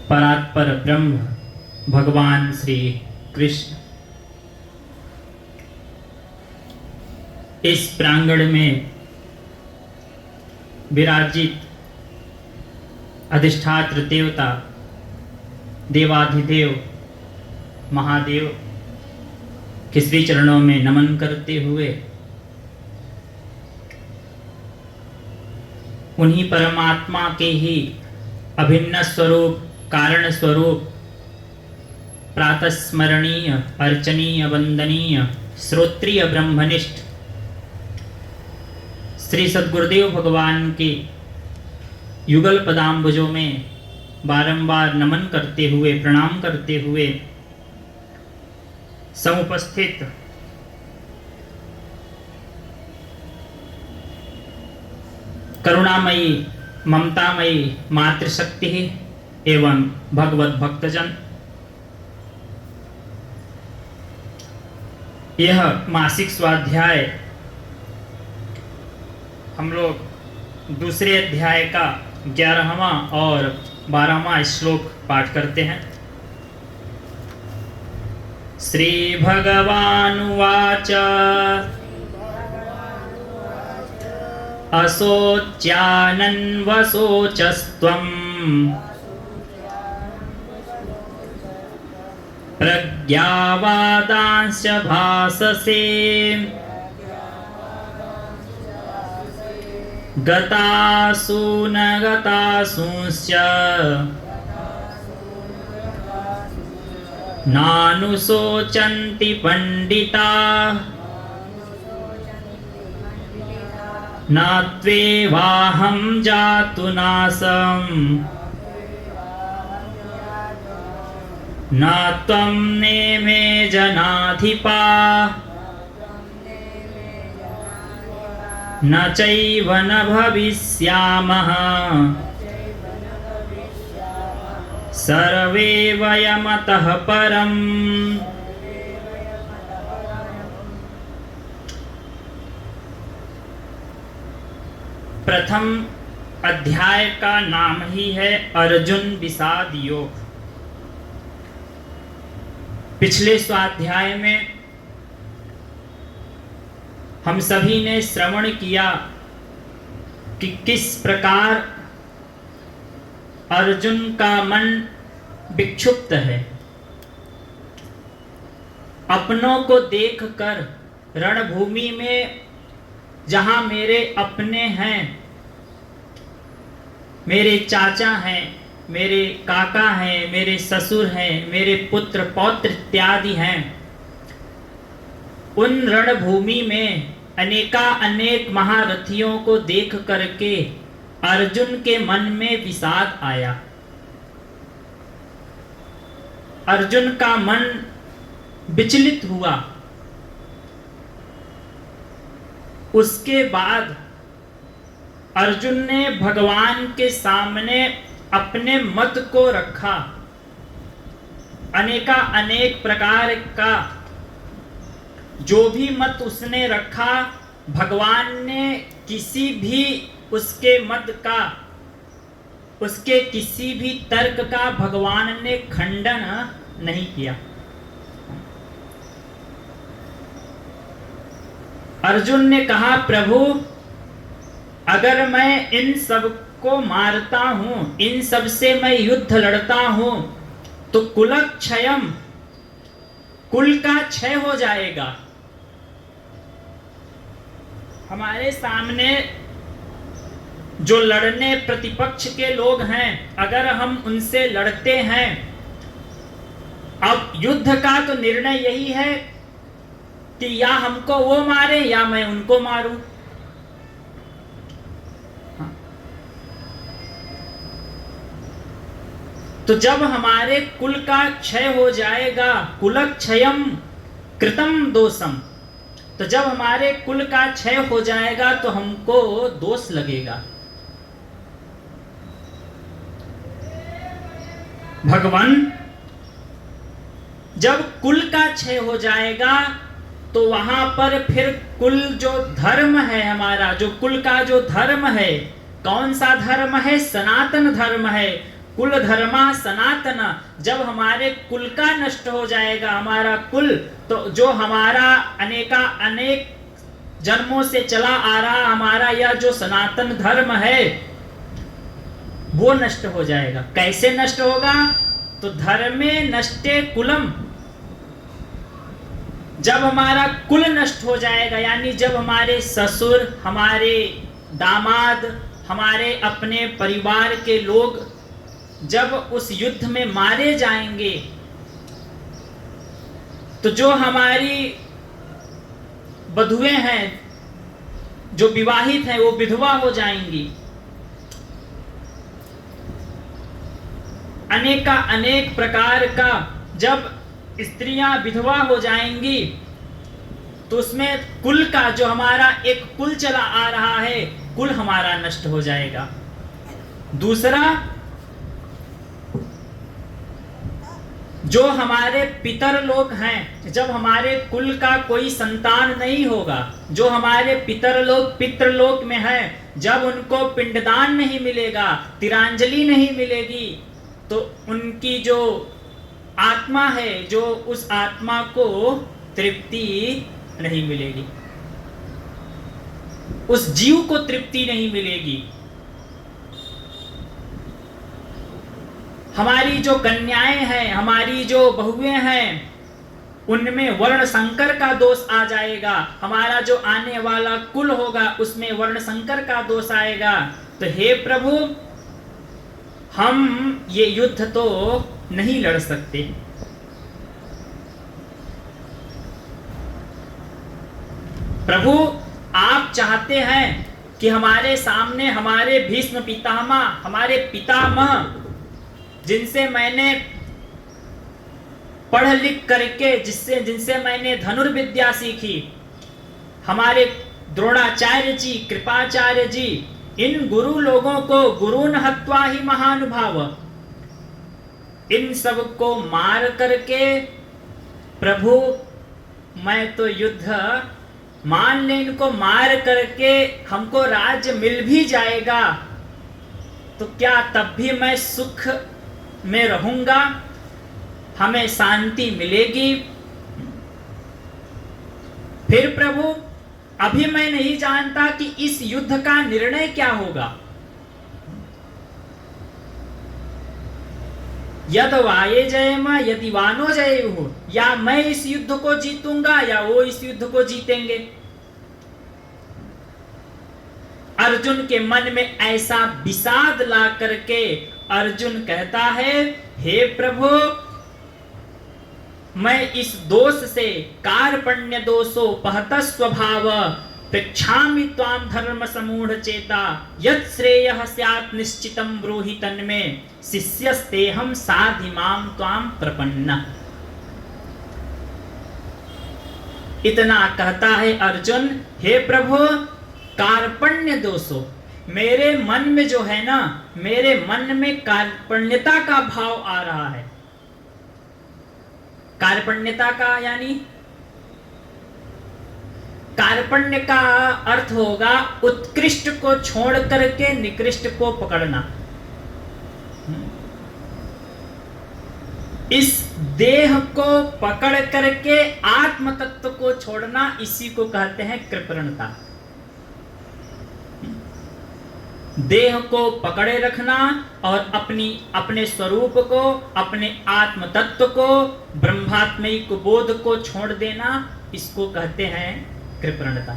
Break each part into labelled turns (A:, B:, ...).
A: परात्पर ब्रह्म भगवान श्री कृष्ण इस प्रांगण में विराजित अधिष्ठात्र देवता देवाधिदेव महादेव के श्री चरणों में नमन करते हुए उन्हीं परमात्मा के ही अभिन्न स्वरूप कारण स्वरूप प्रातस्मरणीय अर्चनीय वंदनीय श्रोत्रिय ब्रह्मनिष्ठ श्री सद्गुरुदेव भगवान के युगल पदाम्बुजों में बारंबार नमन करते हुए प्रणाम करते हुए समुपस्थित करुणामयी ममतामयी मातृशक्ति एवं भगवत भक्तजन, यह मासिक स्वाध्याय हम लोग दूसरे अध्याय का 11वां और 12वां श्लोक पाठ करते हैं। श्री भगवानुवाच असोच्यानन्वशोचस्त्वम् प्रज्ञावादांश्च भाससे गतासु न गतासूंश्च नानुशोचन्ति पंडिताः न त्वेवाहं जातु नासम् न त्वं नेमे जनाधिपाः न चैव न भविष्यामः सर्वे वयमतः परम्। प्रथम अध्याय का नाम ही है अर्जुन विषाद योग। पिछले स्वाध्याय में हम सभी ने श्रवण किया कि किस प्रकार अर्जुन का मन विक्षुब्ध है। अपनों को देखकर रणभूमि में जहां मेरे अपने हैं, मेरे चाचा हैं, मेरे काका हैं, मेरे ससुर हैं, मेरे पुत्र पौत्र इत्यादि हैं, उन रणभूमि में अनेक महारथियों को देख करके अर्जुन के मन में विषाद आया। अर्जुन का मन विचलित हुआ। उसके बाद अर्जुन ने भगवान के सामने अपने मत को रखा। अनेक प्रकार का जो भी मत उसने रखा, भगवान ने किसी भी उसके मत का, उसके किसी भी तर्क का भगवान ने खंडन नहीं किया। अर्जुन ने कहा, प्रभु अगर मैं इन सब को मारता हूं, इन सब से मैं युद्ध लड़ता हूं, तो कुलक्षयम, कुल का क्षय हो जाएगा। हमारे सामने जो लड़ने प्रतिपक्ष के लोग हैं, अगर हम उनसे लड़ते हैं, अब युद्ध का तो निर्णय यही है कि या हमको वो मारे या मैं उनको मारूं। तो जब हमारे कुल का क्षय हो जाएगा, कुलक्षयम कृतम दोषम, तो जब हमारे कुल का क्षय हो जाएगा तो हमको दोष लगेगा। भगवान, जब कुल का क्षय हो जाएगा तो वहां पर फिर कुल जो धर्म है हमारा, जो कुल का जो धर्म है, कौन सा धर्म है? सनातन धर्म है। कुल धर्मा सनातन, जब हमारे कुल का नष्ट हो जाएगा, हमारा कुल तो जो हमारा अनेक जन्मों से चला आ रहा हमारा यह जो सनातन धर्म है वो नष्ट हो जाएगा। कैसे नष्ट होगा? तो धर्मे नष्टे कुलम, जब हमारा कुल नष्ट हो जाएगा, यानी जब हमारे ससुर, हमारे दामाद, हमारे अपने परिवार के लोग जब उस युद्ध में मारे जाएंगे, तो जो हमारी बधुएं हैं, जो विवाहित हैं, वो विधवा हो जाएंगी। अनेक प्रकार का जब स्त्रियां विधवा हो जाएंगी तो उसमें कुल का, जो हमारा एक कुल चला आ रहा है, कुल हमारा नष्ट हो जाएगा। दूसरा, जो हमारे पितर लोग हैं, जब हमारे कुल का कोई संतान नहीं होगा, जो हमारे पितर लोग पितृलोक में हैं, जब उनको पिंडदान नहीं मिलेगा, तिरांजलि नहीं मिलेगी, तो उनकी जो आत्मा है, जो उस आत्मा को तृप्ति नहीं मिलेगी, उस जीव को तृप्ति नहीं मिलेगी। हमारी जो कन्याएं हैं, हमारी जो बहुएं हैं, उनमें वर्ण संकर का दोष आ जाएगा। हमारा जो आने वाला कुल होगा उसमें वर्ण संकर का दोष आएगा। तो हे प्रभु, हम ये युद्ध तो नहीं लड़ सकते। प्रभु, आप चाहते हैं कि हमारे सामने हमारे भीष्म पितामह, हमारे पितामह, जिनसे मैंने पढ़ लिख करके, जिनसे मैंने धनुर्विद्या सीखी, हमारे द्रोणाचार्य जी, कृपाचार्य जी, इन गुरु लोगों को गुरुन हत्वा ही महानुभाव, इन सब को मार करके प्रभु मैं तो युद्ध मान ले, इनको मार करके हमको राज्य मिल भी जाएगा तो क्या तब भी मैं सुख में रहूंगा, हमें शांति मिलेगी? फिर प्रभु, अभी मैं नहीं जानता कि इस युद्ध का निर्णय क्या होगा। यद वाये जयम यदि वानो जयेयुः, या मैं इस युद्ध को जीतूंगा या वो इस युद्ध को जीतेंगे। अर्जुन के मन में ऐसा विषाद ला करके अर्जुन कहता है, हे प्रभु, मैं इस दोष से कार्पण्य दोषो पहत स्वभाव पृच्छामि त्वाम धर्म समूढ़ चेता यत् श्रेयः स्यात् निश्चितं ब्रूहि तन्मे शिष्यस्तेहं साधिमां त्वाम प्रपन्ना। इतना कहता है अर्जुन, हे प्रभु, कार्पण्य दोषो, मेरे मन में जो है ना, मेरे मन में कार्पण्यता का भाव आ रहा है। कार्पण्यता का यानी, कार्पण्य का अर्थ होगा उत्कृष्ट को छोड़ करके निकृष्ट को पकड़ना। इस देह को पकड़ करके आत्म तत्व को छोड़ना, इसी को कहते हैं कृपणता। देह को पकड़े रखना और अपने स्वरूप को, अपने आत्म तत्व को, ब्रह्मात्मिक बोध को छोड़ देना, इसको कहते हैं कृपणता।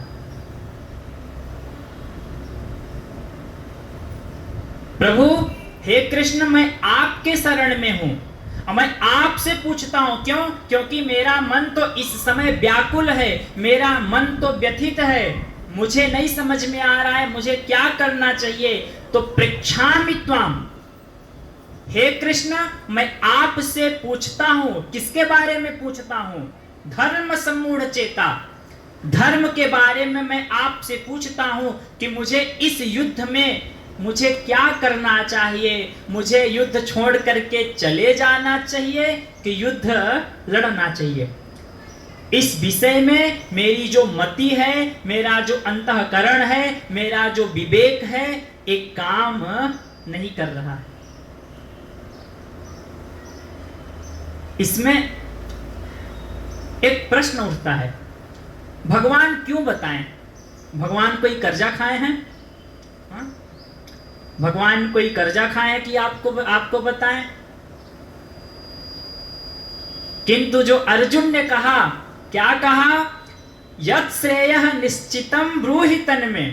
A: प्रभु, हे कृष्ण, मैं आपके शरण में हूं और मैं आपसे पूछता हूं। क्यों? क्योंकि मेरा मन तो इस समय व्याकुल है, मेरा मन तो व्यथित है, मुझे नहीं समझ में आ रहा है मुझे क्या करना चाहिए। तो पृच्छामि त्वाम, हे कृष्ण, मैं आपसे पूछता हूं। किसके बारे में पूछता हूं? धर्म सम्मूढ़ चेता, धर्म के बारे में मैं आपसे पूछता हूं कि मुझे इस युद्ध में मुझे क्या करना चाहिए। मुझे युद्ध छोड़ करके चले जाना चाहिए कि युद्ध लड़ना चाहिए। इस विषय में मेरी जो मति है, मेरा जो अंतःकरण है, मेरा जो विवेक है, एक काम नहीं कर रहा है। इसमें एक प्रश्न उठता है, भगवान क्यों बताएं? भगवान कोई कर्जा खाए हैं? हाँ? भगवान कोई कर्जा खाए हैं कि आपको बताएं? किंतु जो अर्जुन ने कहा, क्या कहा? यत् श्रेयः निश्चितं ब्रूहि तन्मे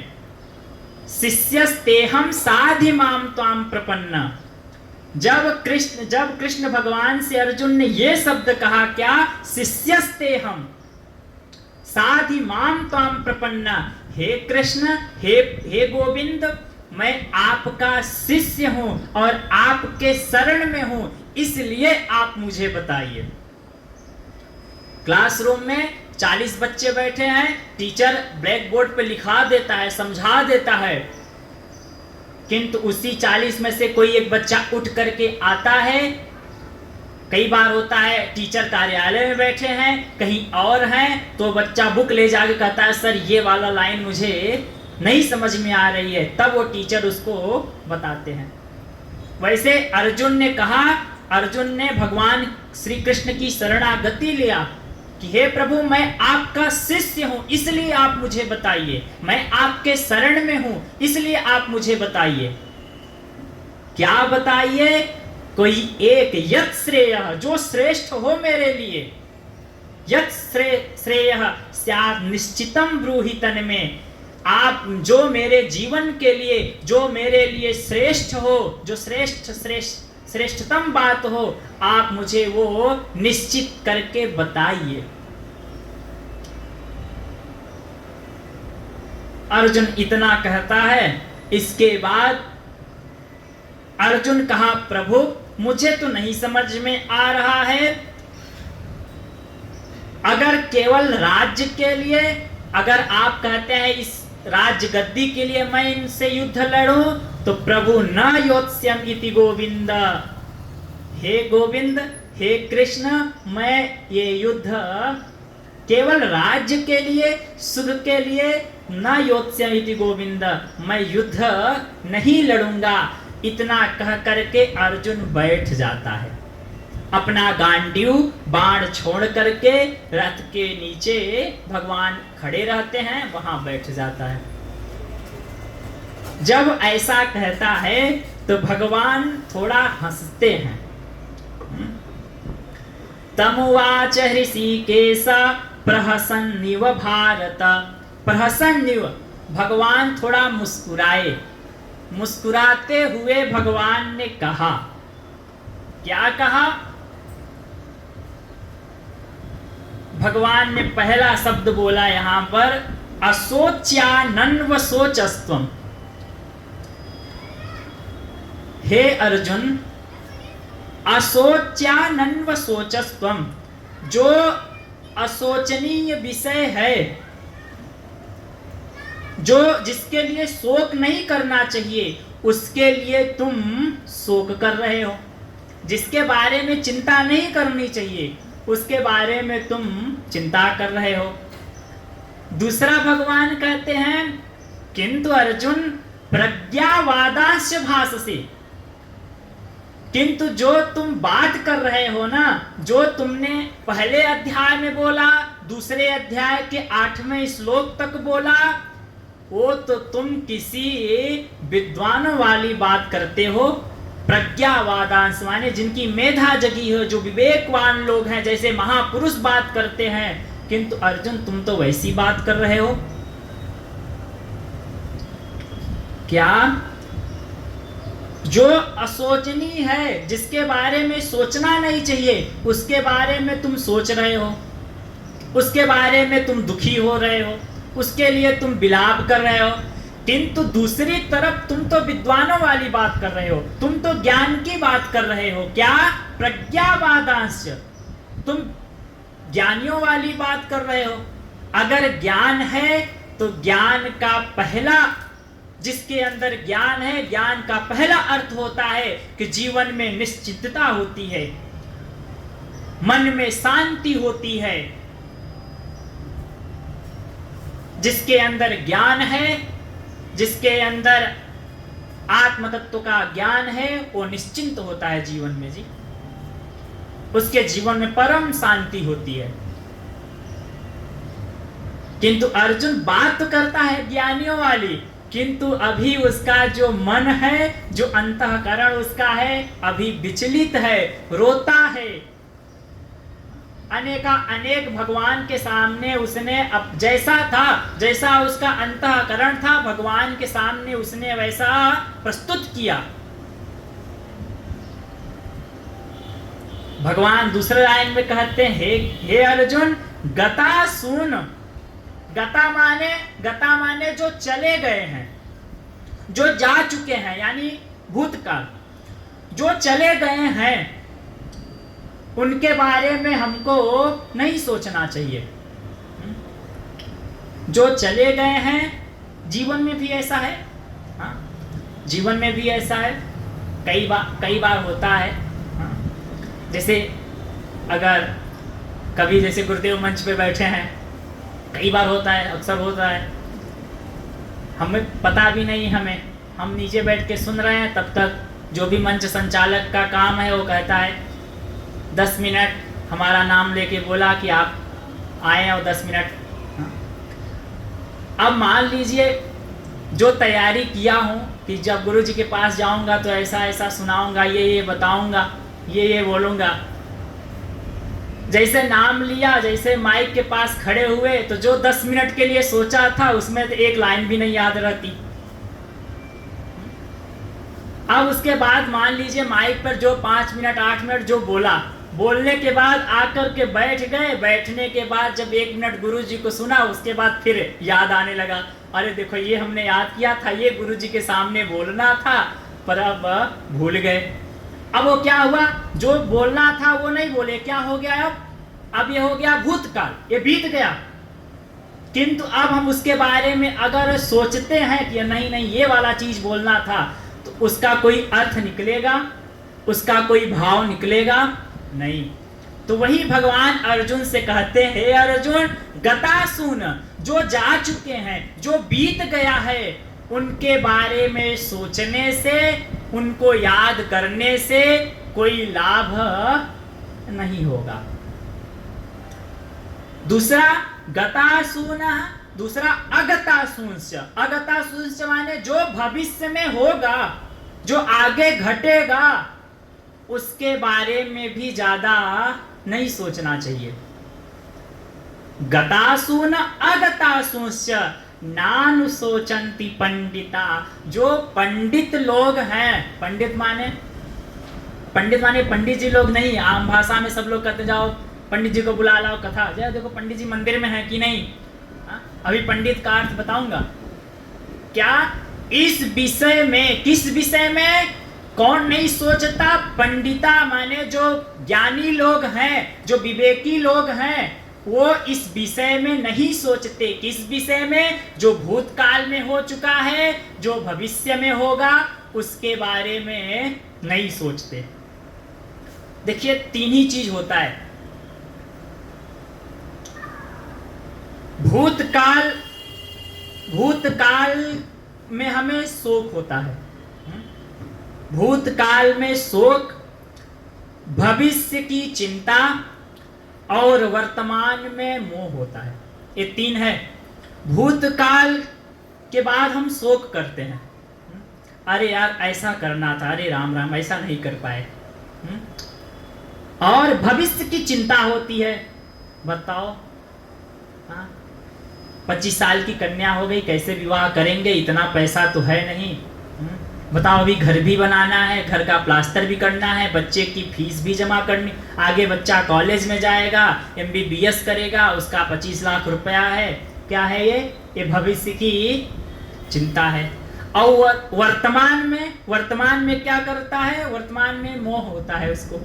A: शिष्यस्तेहं साधि माम त्वाम प्रपन्ना। जब कृष्ण भगवान से अर्जुन ने ये शब्द कहा, क्या? शिष्यस्तेहं साधि माम त्वाम प्रपन्ना, हे कृष्ण, हे गोविंद, मैं आपका शिष्य हूं और आपके शरण में हूं, इसलिए आप मुझे बताइए। क्लासरूम में 40 बच्चे बैठे हैं, टीचर ब्लैक बोर्ड पे लिखा देता है, समझा देता है, किंतु उसी 40 में से कोई एक बच्चा उठ करके आता है। कई बार होता है टीचर कार्यालय में बैठे हैं, कहीं और हैं, तो बच्चा बुक ले जाके कहता है, सर ये वाला लाइन मुझे नहीं समझ में आ रही है, तब वो टीचर उसको बताते हैं। वैसे अर्जुन ने कहा, अर्जुन ने भगवान श्री कृष्ण की शरणागति लिया कि हे प्रभु, मैं आपका शिष्य हूं, इसलिए आप मुझे बताइए, मैं आपके शरण में हूं, इसलिए आप मुझे बताइए। क्या बताइए? कोई एक यत् श्रेयः, जो श्रेष्ठ हो मेरे लिए, यत् श्रेयः स्यात् निश्चितं ब्रूहि तन्मे, आप जो मेरे जीवन के लिए, जो मेरे लिए श्रेष्ठ हो, जो श्रेष्ठतम बात हो, आप मुझे वो निश्चित करके बताइए। अर्जुन इतना कहता है। इसके बाद अर्जुन कहा, प्रभु मुझे तो नहीं समझ में आ रहा है, अगर केवल राज्य के लिए, अगर आप कहते हैं इस राज्य गद्दी के लिए मैं इनसे युद्ध लड़ूं, तो प्रभु न योत्स्यम इति गोविंद, हे गोविंद, हे कृष्ण, मैं ये युद्ध केवल राज्य के लिए, सुख के लिए, न योत्स्यम इति गोविंद, मैं युद्ध नहीं लड़ूंगा। इतना कह करके अर्जुन बैठ जाता है, अपना गांडीव बाण छोड़ करके रथ के नीचे भगवान खड़े रहते हैं, वहां बैठ जाता है। जब ऐसा कहता है तो भगवान थोड़ा हंसते हैं। तमुवाच ऋषिकेश प्रहसन्निव भारत, प्रहसन्निव, भगवान थोड़ा मुस्कुराए, मुस्कुराते हुए भगवान ने कहा, क्या कहा? भगवान ने पहला शब्द बोला यहां पर, अशोच्यानन्व शोचस्त्वम। हे अर्जुन, अशोच्यानन्व शोचस्त्वम, जो अशोचनीय विषय है, जो जिसके लिए शोक नहीं करना चाहिए, उसके लिए तुम शोक कर रहे हो। जिसके बारे में चिंता नहीं करनी चाहिए, उसके बारे में तुम चिंता कर रहे हो। दूसरा भगवान कहते हैं, किंतु अर्जुन प्रज्ञावादांश भाससे, किंतु जो तुम बात कर रहे हो ना, जो तुमने पहले अध्याय में बोला, दूसरे अध्याय के 8वें श्लोक तक बोला, वो तो तुम किसी विद्वानों वाली बात करते हो। प्रज्ञावादांश माने जिनकी मेधा जगी हो, जो विवेकवान लोग हैं, जैसे महापुरुष बात करते हैं, किंतु अर्जुन तुम तो वैसी बात कर रहे हो। क्या? जो अशोचनीय है, जिसके बारे में सोचना नहीं चाहिए, उसके बारे में तुम सोच रहे हो, उसके बारे में तुम दुखी हो रहे हो, उसके लिए तुम विलाप कर रहे हो। किंतु दूसरी तरफ तुम तो विद्वानों वाली बात कर रहे हो, तुम तो ज्ञान की बात कर रहे हो। क्या? प्रज्ञावादांश, तुम ज्ञानियों वाली बात कर रहे हो। अगर ज्ञान है तो ज्ञान का पहला, जिसके अंदर ज्ञान है, ज्ञान का पहला अर्थ होता है कि जीवन में निश्चितता होती है, मन में शांति होती है। जिसके अंदर ज्ञान है, जिसके अंदर आत्म तत्व का ज्ञान है, वो निश्चिंत होता है जीवन में जी। उसके जीवन में परम शांति होती है। किंतु अर्जुन बात तो करता है ज्ञानियों वाली, किंतु अभी उसका जो मन है, जो अंतःकरण उसका है, अभी विचलित है, रोता है। अनेक भगवान के सामने उसने अब जैसा था, जैसा उसका अंतःकरण था, भगवान के सामने उसने वैसा प्रस्तुत किया। भगवान दूसरे लाइन में कहते हैं, हे अर्जुन गता सुन। गता माने जो चले गए हैं, जो जा चुके हैं, यानी भूतकाल। जो चले गए हैं उनके बारे में हमको नहीं सोचना चाहिए। जो चले गए हैं, जीवन में भी ऐसा है। हाँ? जीवन में भी ऐसा है, कई बार होता है। हाँ? जैसे अगर कभी जैसे गुरुदेव मंच पे बैठे हैं, कई बार होता है, अक्सर होता है, हमें पता भी नहीं, हम नीचे बैठ के सुन रहे हैं, तब तक जो भी मंच संचालक का काम है वो कहता है 10 मिनट हमारा नाम लेके बोला कि आप आए और 10 मिनट। अब मान लीजिए जो तैयारी किया हूँ कि जब गुरु जी के पास जाऊँगा तो ऐसा ऐसा सुनाऊँगा, ये बताऊँगा, ये बोलूँगा। जैसे नाम लिया, जैसे माइक के पास खड़े हुए, तो जो 10 मिनट के लिए सोचा था उसमें तो एक लाइन भी नहीं याद रहती। अब उसके बाद मान लीजिए माइक पर जो 5 मिनट 8 मिनट जो बोलने के बाद आकर के बैठ गए, बैठने के बाद जब 1 मिनट गुरु जी को सुना, उसके बाद फिर याद आने लगा, अरे देखो ये हमने याद किया था, ये गुरु जी के सामने बोलना था, पर अब भूल गए। अब वो क्या हुआ, जो बोलना था वो नहीं बोले, क्या हो गया अब ये हो गया भूतकाल, ये बीत गया। किंतु अब हम उसके बारे में अगर सोचते हैं कि नहीं ये वाला चीज बोलना था, तो उसका कोई अर्थ निकलेगा, उसका कोई भाव निकलेगा नहीं। तो वही भगवान अर्जुन से कहते हैं, हे अर्जुन गता सुन। जो जा चुके हैं, जो बीत गया है, उनके बारे में सोचने से, उनको याद करने से कोई लाभ नहीं होगा। दूसरा गता सुन, दूसरा अगता सुंस। अगता सुंस माने जो भविष्य में होगा, जो आगे घटेगा, उसके बारे में भी ज्यादा नहीं सोचना चाहिए। गतासून अगतासूंश्च नानु सोचंती पंडिता। जो पंडित लोग हैं, पंडित माने पंडित जी लोग नहीं, आम भाषा में सब लोग कहते जाओ पंडित जी को बुला लाओ, कथा जाओ, देखो पंडित जी मंदिर में है कि नहीं। अभी पंडित का अर्थ बताऊंगा। क्या इस विषय में, किस विषय में कौन नहीं सोचता? पंडिता माने जो ज्ञानी लोग हैं, जो विवेकी लोग हैं, वो इस विषय में नहीं सोचते। किस विषय में? जो भूतकाल में हो चुका है, जो भविष्य में होगा, उसके बारे में नहीं सोचते। देखिए 3 ही चीज होता है। भूतकाल में हमें शोक होता है, भूतकाल में शोक, भविष्य की चिंता और वर्तमान में मोह होता है। ये 3 है। भूतकाल के बाद हम शोक करते हैं, अरे यार ऐसा करना था, अरे राम ऐसा नहीं कर पाए। और भविष्य की चिंता होती है, बताओ 25 साल की कन्या हो गई, कैसे विवाह करेंगे, इतना पैसा तो है नहीं। बताओ अभी घर भी बनाना है, घर का प्लास्टर भी करना है, बच्चे की फीस भी जमा करनी, आगे बच्चा कॉलेज में जाएगा, MBBS करेगा, उसका 25 लाख रुपया है। क्या है ये भविष्य की चिंता है। और वर्तमान में क्या करता है? वर्तमान में मोह होता है उसको।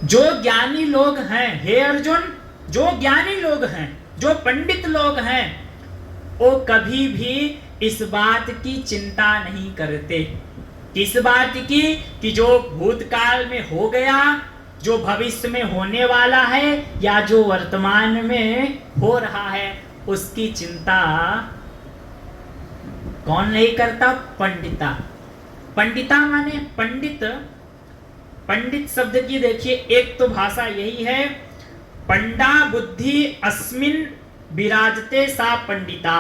A: जो ज्ञानी लोग हैं, हे अर्जुन, जो ज्ञानी लोग हैं, जो पंडित लोग हैं, वो कभी भी इस बात की चिंता नहीं करते। किस बात की? कि जो भूतकाल में हो गया, जो भविष्य में होने वाला है, या जो वर्तमान में हो रहा है, उसकी चिंता कौन नहीं करता? पंडिता। पंडिता माने पंडित पंडित शब्द की देखिए एक तो भाषा यही है, पंडा बुद्धि अस्मिन विराजते सा पंडिता,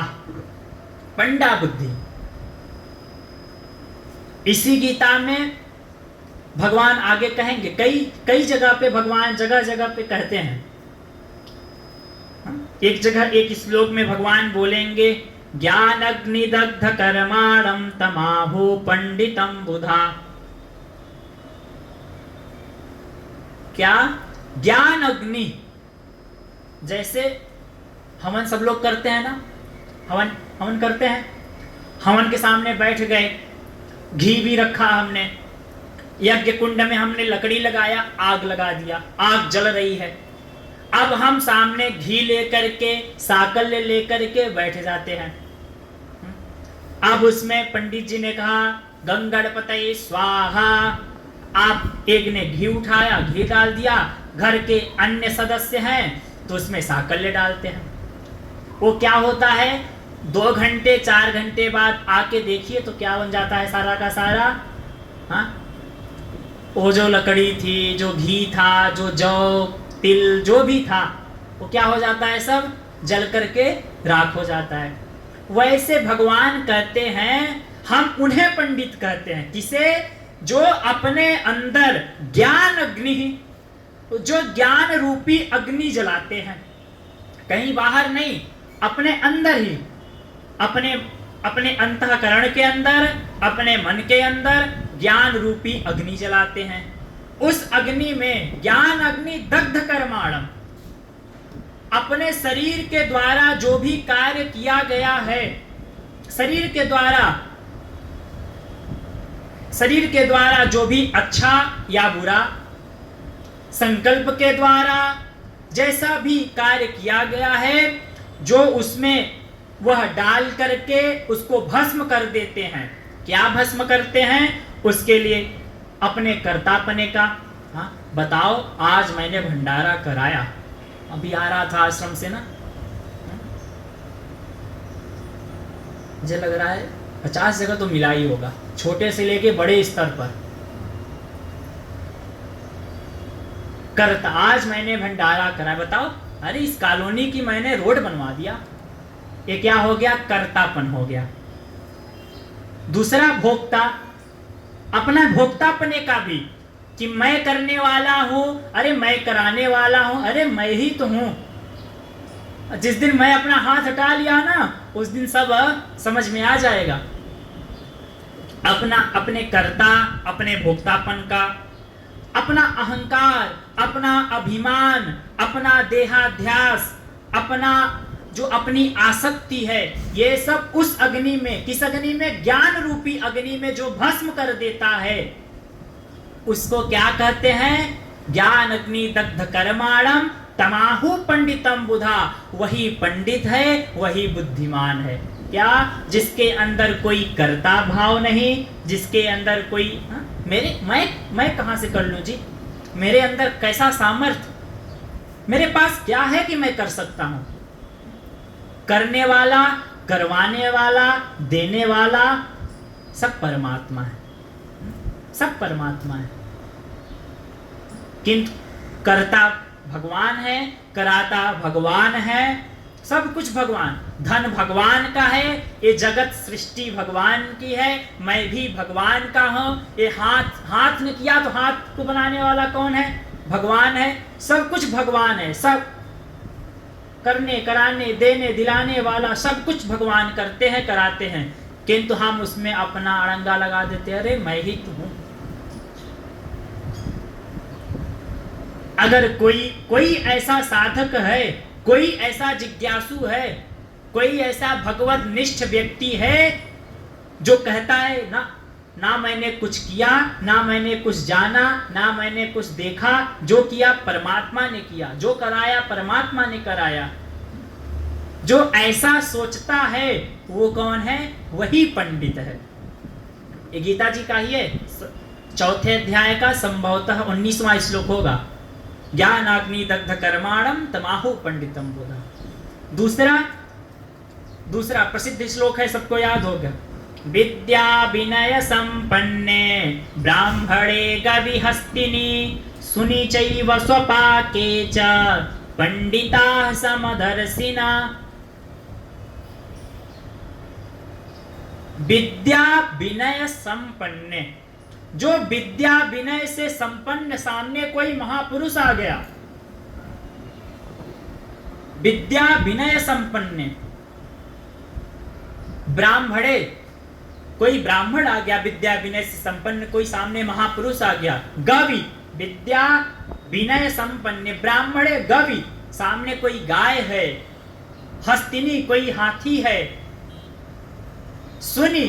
A: पंडा बुद्धि। इसी गीता में भगवान आगे कहेंगे, कई जगह पे भगवान जगह जगह पे कहते हैं। एक जगह एक श्लोक में भगवान बोलेंगे, ज्ञान अग्नि दग्ध कर्माणम तमाहु पंडितम बुधा। क्या? ज्ञान अग्नि। जैसे हवन सब लोग करते हैं ना, हवन करते हैं, हवन के सामने बैठ गए, घी भी रखा हमने, यज्ञ कुंड में हमने लकड़ी लगाया, आग लगा दिया, आग जल रही है। अब हम सामने घी लेकर के, साकल लेकर के बैठ जाते हैं। अब उसमें पंडित जी ने कहा गंगणपतये स्वाहा, आप एक ने घी उठाया, घी डाल दिया, घर के अन्य सदस्य हैं तो उसमें साकल्य डालते हैं। वो क्या होता है, 2 घंटे 4 घंटे बाद आके देखिए तो क्या बन जाता है सारा का सारा। हाँ, वो जो लकड़ी थी, जो घी था, जो जौ तिल जो भी था, वो क्या हो जाता है, सब जल करके राख हो जाता है। वैसे भगवान कहते हैं हम उन्हें पंडित कहते हैं, किसे? जो अपने अंदर ज्ञान अग्नि, जो ज्ञान रूपी अग्नि जलाते हैं, कहीं बाहर नहीं, अपने अंदर ही, अपने अंतःकरण के अंदर, अपने मन के अंदर ज्ञान रूपी अग्नि जलाते हैं। उस अग्नि में ज्ञान अग्नि दग्ध कर्माणम, अपने शरीर के द्वारा जो भी कार्य किया गया है, शरीर के द्वारा जो भी अच्छा या बुरा, संकल्प के द्वारा जैसा भी कार्य किया गया है, जो उसमें वह डाल करके उसको भस्म कर देते हैं। क्या भस्म करते हैं? उसके लिए अपने कर्तापने का। हाँ, बताओ, आज मैंने भंडारा कराया, अभी आ रहा था आश्रम से ना, मुझे लग रहा है 50 जगह तो मिला ही होगा, छोटे से लेके बड़े स्तर पर। करता, आज मैंने भंडारा कराया, बताओ, अरे इस कॉलोनी की मैंने रोड बनवा दिया, ये क्या हो गया? कर्तापन हो गया। दूसरा भोक्ता, अपना भोक्तापने का भी, कि मैं करने वाला हूं, अरे मैं कराने वाला हूं, अरे मैं ही तो हूं। जिस दिन मैं अपना हाथ हटा लिया ना, उस दिन सब समझ में आ जाएगा। अपने कर्ता, अपने भोक्तापन का, अपना अहंकार, अपना अभिमान, अपना देहाध्यास, अपनी आसक्ति है, ये सब उस अग्नि में, किस अग्नि में? ज्ञान रूपी अग्नि में जो भस्म कर देता है, उसको क्या कहते हैं? ज्ञान अग्नि दग्ध कर्माणम तमाहु पंडितम बुधा। वही पंडित है, वही बुद्धिमान है। क्या? जिसके अंदर कोई कर्ता भाव नहीं, जिसके अंदर कोई मैं कहां से कर लूं जी, मेरे अंदर कैसा सामर्थ्य, मेरे पास क्या है कि मैं कर सकता हूं। करने वाला, करवाने वाला, देने वाला सब परमात्मा है, सब परमात्मा है। किंतु कर्ता भगवान है, कराता भगवान है, सब कुछ भगवान। धन भगवान का है, ये जगत सृष्टि भगवान की है, मैं भी भगवान का हूं। ये हाथ ने किया तो हाथ को बनाने वाला कौन है? भगवान है। सब कुछ भगवान है, सब करने, कराने, देने, दिलाने वाला सब कुछ भगवान करते हैं, कराते हैं। किंतु हम उसमें अपना अड़ंगा लगा देते, अरे मैं ही तो हूं। अगर कोई ऐसा साधक है, कोई ऐसा जिज्ञासु है, कोई ऐसा भगवत निष्ठ व्यक्ति है जो कहता है ना मैंने कुछ किया, ना मैंने कुछ जाना, ना मैंने कुछ देखा, जो किया परमात्मा ने किया, जो कराया परमात्मा ने कराया, जो ऐसा सोचता है वो कौन है? वही पंडित है। ये गीता जी का ही है, 4थे अध्याय का संभवतः 19वां श्लोक होगा। ज्ञानाग्नि दग्ध कर्माणम तमाहु पंडितम बुधा। दूसरा प्रसिद्ध श्लोक है, सबको याद होगा। विद्या विनय संपन्ने ब्राह्मणे गविहस्तिनि सुनि चैव स्वपाके च पंडिताः समदर्शिनः। विद्या विनय संपन्न, जो विद्या विनय से संपन्न, सामने कोई महापुरुष आ गया, विद्या विनय संपन्न। ब्राह्मणे, कोई ब्राह्मण आ गया विद्या विनय से संपन्न, कोई सामने महापुरुष आ गया। गवि, विद्या विनय संपन्न, ब्राह्मणे गवि, सामने कोई गाय है। हस्तिनी, कोई हाथी है। सुनि,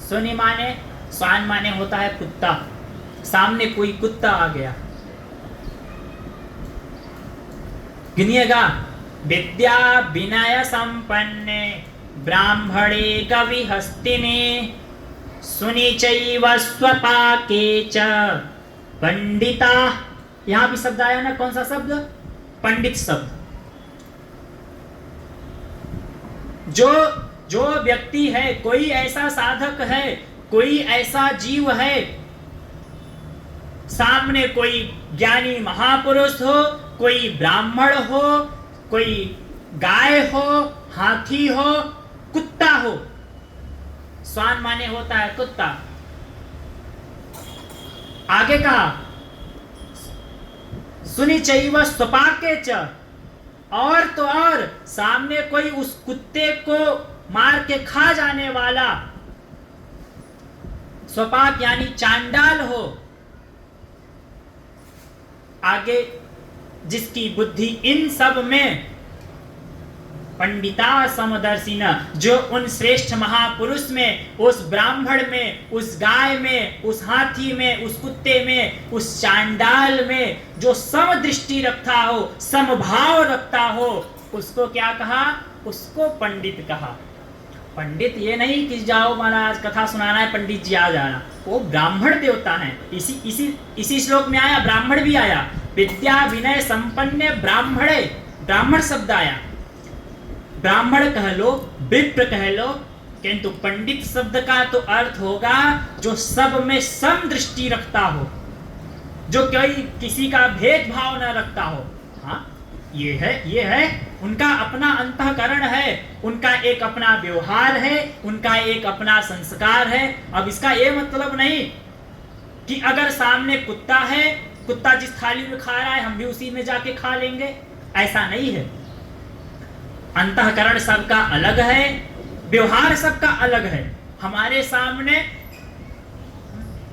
A: सुनि माने, स्वान माने होता है कुत्ता, सामने कोई कुत्ता आ गया। गिनिएगा, विद्या विनय संपन्ने ब्राह्मणे कवि हस्तिने सुनि चैव स्वपाके च पंडिता। यहां भी शब्द आया ना, कौन सा शब्द? पंडित शब्द। जो व्यक्ति है, कोई ऐसा साधक है, कोई ऐसा जीव है, सामने कोई ज्ञानी महापुरुष हो, कोई ब्राह्मण हो, कोई गाय हो, हाथी हो, कुत्ता हो। स्वान माने होता है कुत्ता। आगे कहा सुनि चैव स्वपाके च, और तो और सामने कोई उस कुत्ते को मार के खा जाने वाला स्वपाक यानी चांडाल हो। आगे जिसकी बुद्धि इन सब में पंडिता समदर्शिना, जो उन श्रेष्ठ महापुरुष में, उस ब्राह्मण में, उस गाय में, उस हाथी में, उस कुत्ते में, उस चांडाल में जो समदृष्टि रखता हो, समभाव रखता हो, उसको क्या कहा? उसको पंडित कहा। पंडित ये नहीं कि जाओ महाराज कथा सुनाना है, पंडित जी आ जाना, वो ब्राह्मण देवता है। इसी श्लोक में आया, ब्राह्मण भी आया। विद्या विनय संपन्न ब्राह्मणे, ब्राह्मण शब्द आया। ब्राह्मण कह लो, विप्र कह लो, किंतु पंडित शब्द का तो अर्थ होगा जो सब में सम दृष्टि रखता हो, जो कोई किसी का भेदभाव न रखता हो। हाँ, ये है उनका अपना अंतःकरण है, उनका एक अपना व्यवहार है, उनका एक अपना संस्कार है। अब इसका ये मतलब नहीं कि अगर सामने कुत्ता है, कुत्ता जिस थाली में खा रहा है हम भी उसी में जाके खा लेंगे, ऐसा नहीं है। अंतःकरण सबका अलग है, व्यवहार सबका अलग है। हमारे सामने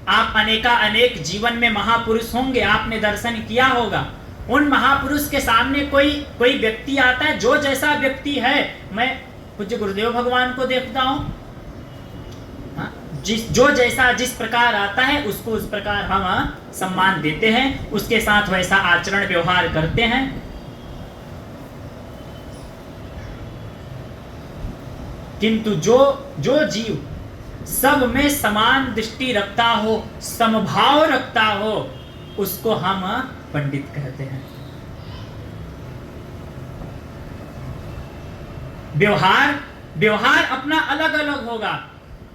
A: आप अनेक जीवन में महापुरुष होंगे, आपने दर्शन किया होगा। उन महापुरुष के सामने कोई व्यक्ति आता है, जो जैसा व्यक्ति है, मैं पूज्य गुरुदेव भगवान को देखता हूं, जो जैसा जिस प्रकार आता है उसको उस प्रकार हम सम्मान देते हैं, उसके साथ वैसा आचरण व्यवहार करते हैं। किंतु जो जीव सब में समान दृष्टि रखता हो, समभाव रखता हो, उसको हम पंडित कहते हैं। व्यवहार अपना अलग अलग होगा।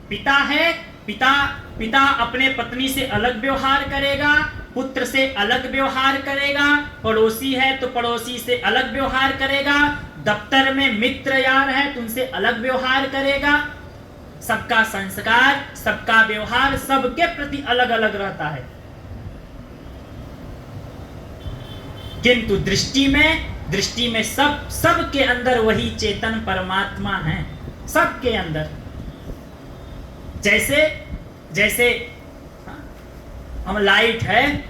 A: पिता है, पिता अपने पत्नी से अलग व्यवहार करेगा, पुत्र से अलग व्यवहार करेगा, पड़ोसी है तो पड़ोसी से अलग व्यवहार करेगा, दफ्तर में मित्र यार है तो उनसे अलग व्यवहार करेगा। सबका संस्कार, सबका व्यवहार सबके प्रति अलग अलग रहता है। किंतु दृष्टि में सबके अंदर वही चेतन परमात्मा है, सबके अंदर। जैसे हम लाइट है,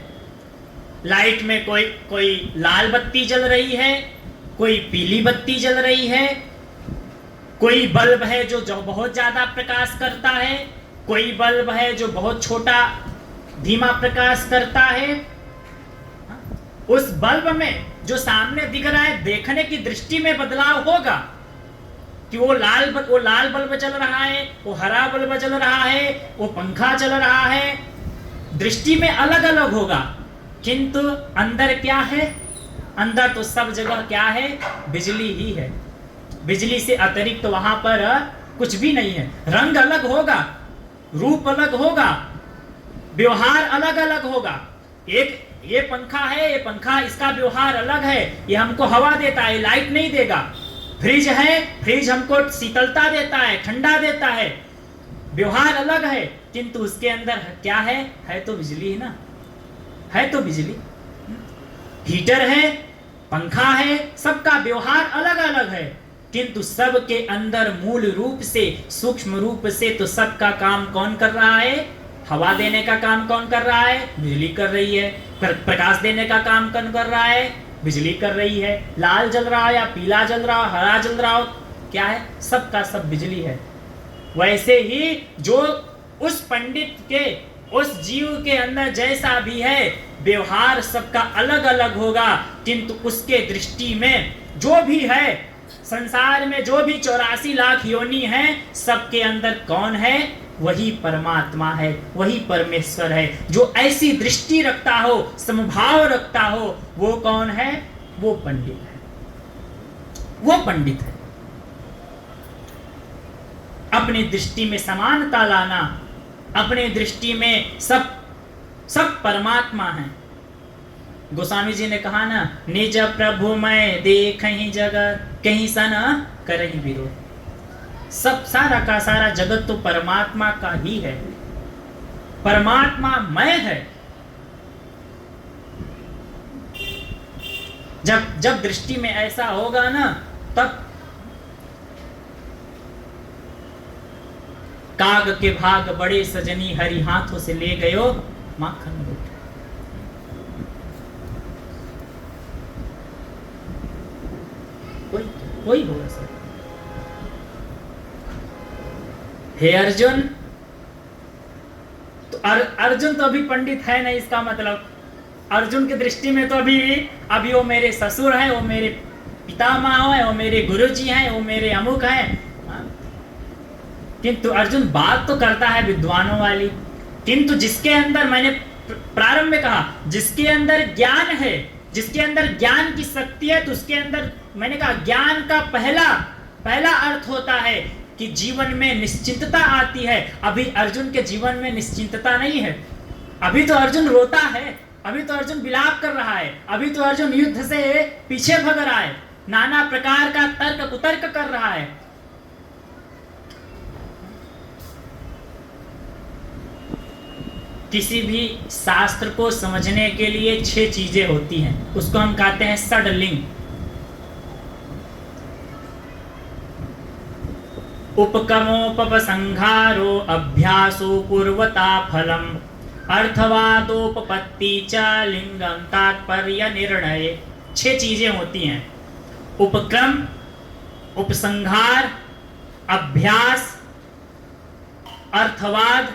A: लाइट में कोई लाल बत्ती जल रही है, कोई पीली बत्ती जल रही है, कोई बल्ब है जो बहुत ज्यादा प्रकाश करता है, कोई बल्ब है जो बहुत छोटा धीमा प्रकाश करता है। उस बल्ब में जो सामने दिख रहा है, देखने की दृष्टि में बदलाव होगा कि वो लाल बल्ब चल रहा है, वो हरा बल्ब चल रहा है, वो पंखा चल रहा है, दृष्टि में अलग अलग होगा। किंतु अंदर क्या है? अंदर तो सब जगह क्या है? बिजली ही है। बिजली से अतिरिक्त तो वहां पर कुछ भी नहीं है। रंग अलग होगा, रूप अलग होगा, व्यवहार अलग अलग होगा। एक ये पंखा है, ये पंखा इसका व्यवहार अलग है, ये हमको हवा देता है, लाइट नहीं देगा। फ्रिज है, फ्रिज हमको शीतलता देता है, ठंडा देता है, व्यवहार अलग है, किंतु उसके अंदर क्या है तो बिजली है ना, है तो बिजली। हीटर है, पंखा है, सबका व्यवहार अलग अलग है, किंतु सबके अंदर मूल रूप से, सूक्ष्म रूप से तो सबका काम कौन कर रहा है? हवा देने का काम कौन कर रहा है? बिजली कर रही है। प्रकाश देने का काम कौन कर रहा है? बिजली कर रही है। लाल जल रहा हो या पीला जल रहा हो, हरा जल रहा हो, क्या है? सबका सब बिजली है। वैसे ही जो उस पंडित के, उस जीव के अंदर जैसा भी है, व्यवहार सबका अलग अलग होगा, किंतु उसके दृष्टि में जो भी है, संसार में जो भी 84 लाख योनि है, सबके अंदर कौन है? वही परमात्मा है, वही परमेश्वर है। जो ऐसी दृष्टि रखता हो, समभाव रखता हो, वो कौन है? वो पंडित है, वो पंडित है। अपनी दृष्टि में समानता लाना, अपनी दृष्टि में सब परमात्मा है। गोस्वामी जी ने कहा ना, निज प्रभु मैं देखहि जगत, कहीं सन करहि विरोध। सब सारा का सारा जगत तो परमात्मा का ही है, परमात्मा मैं है। जब दृष्टि में ऐसा होगा ना, तब काग के भाग बड़े सजनी, हरि हाथों से ले गयो माखन लूट। कोई होगा सर। हे अर्जुन, तो अर्जुन तो अभी पंडित है नहीं, इसका मतलब अर्जुन की दृष्टि में तो अभी वो मेरे ससुर हैं, वो मेरे पितामह है, वो मेरे गुरुजी हैं, वो मेरे अमुक हैं। किंतु अर्जुन बात तो करता है विद्वानों वाली, किंतु जिसके अंदर, मैंने प्रारंभ में कहा, जिसके अंदर ज्ञान है, जिसके अंदर ज्ञान की शक्ति है, तो उसके अंदर, मैंने कहा, ज्ञान का पहला अर्थ होता है कि जीवन में निश्चिंतता आती है। अभी अर्जुन के जीवन में निश्चिंतता नहीं है। अभी तो अर्जुन रोता है, अभी तो अर्जुन विलाप कर रहा है, अभी तो अर्जुन युद्ध से पीछे भग रहा है, नाना प्रकार का तर्क कुतर्क कर रहा है। किसी भी शास्त्र को समझने के लिए 6 चीजें होती हैं, उसको हम कहते हैं षड्लिंग। उपक्रमोपसंहारो अभ्यासो पूर्वता फलम, अर्थवादोपपत्ति च लिंगम तात्पर्य निर्णय। 6 चीजें होती हैं, उपक्रम, उपसंहार, अभ्यास, अर्थवाद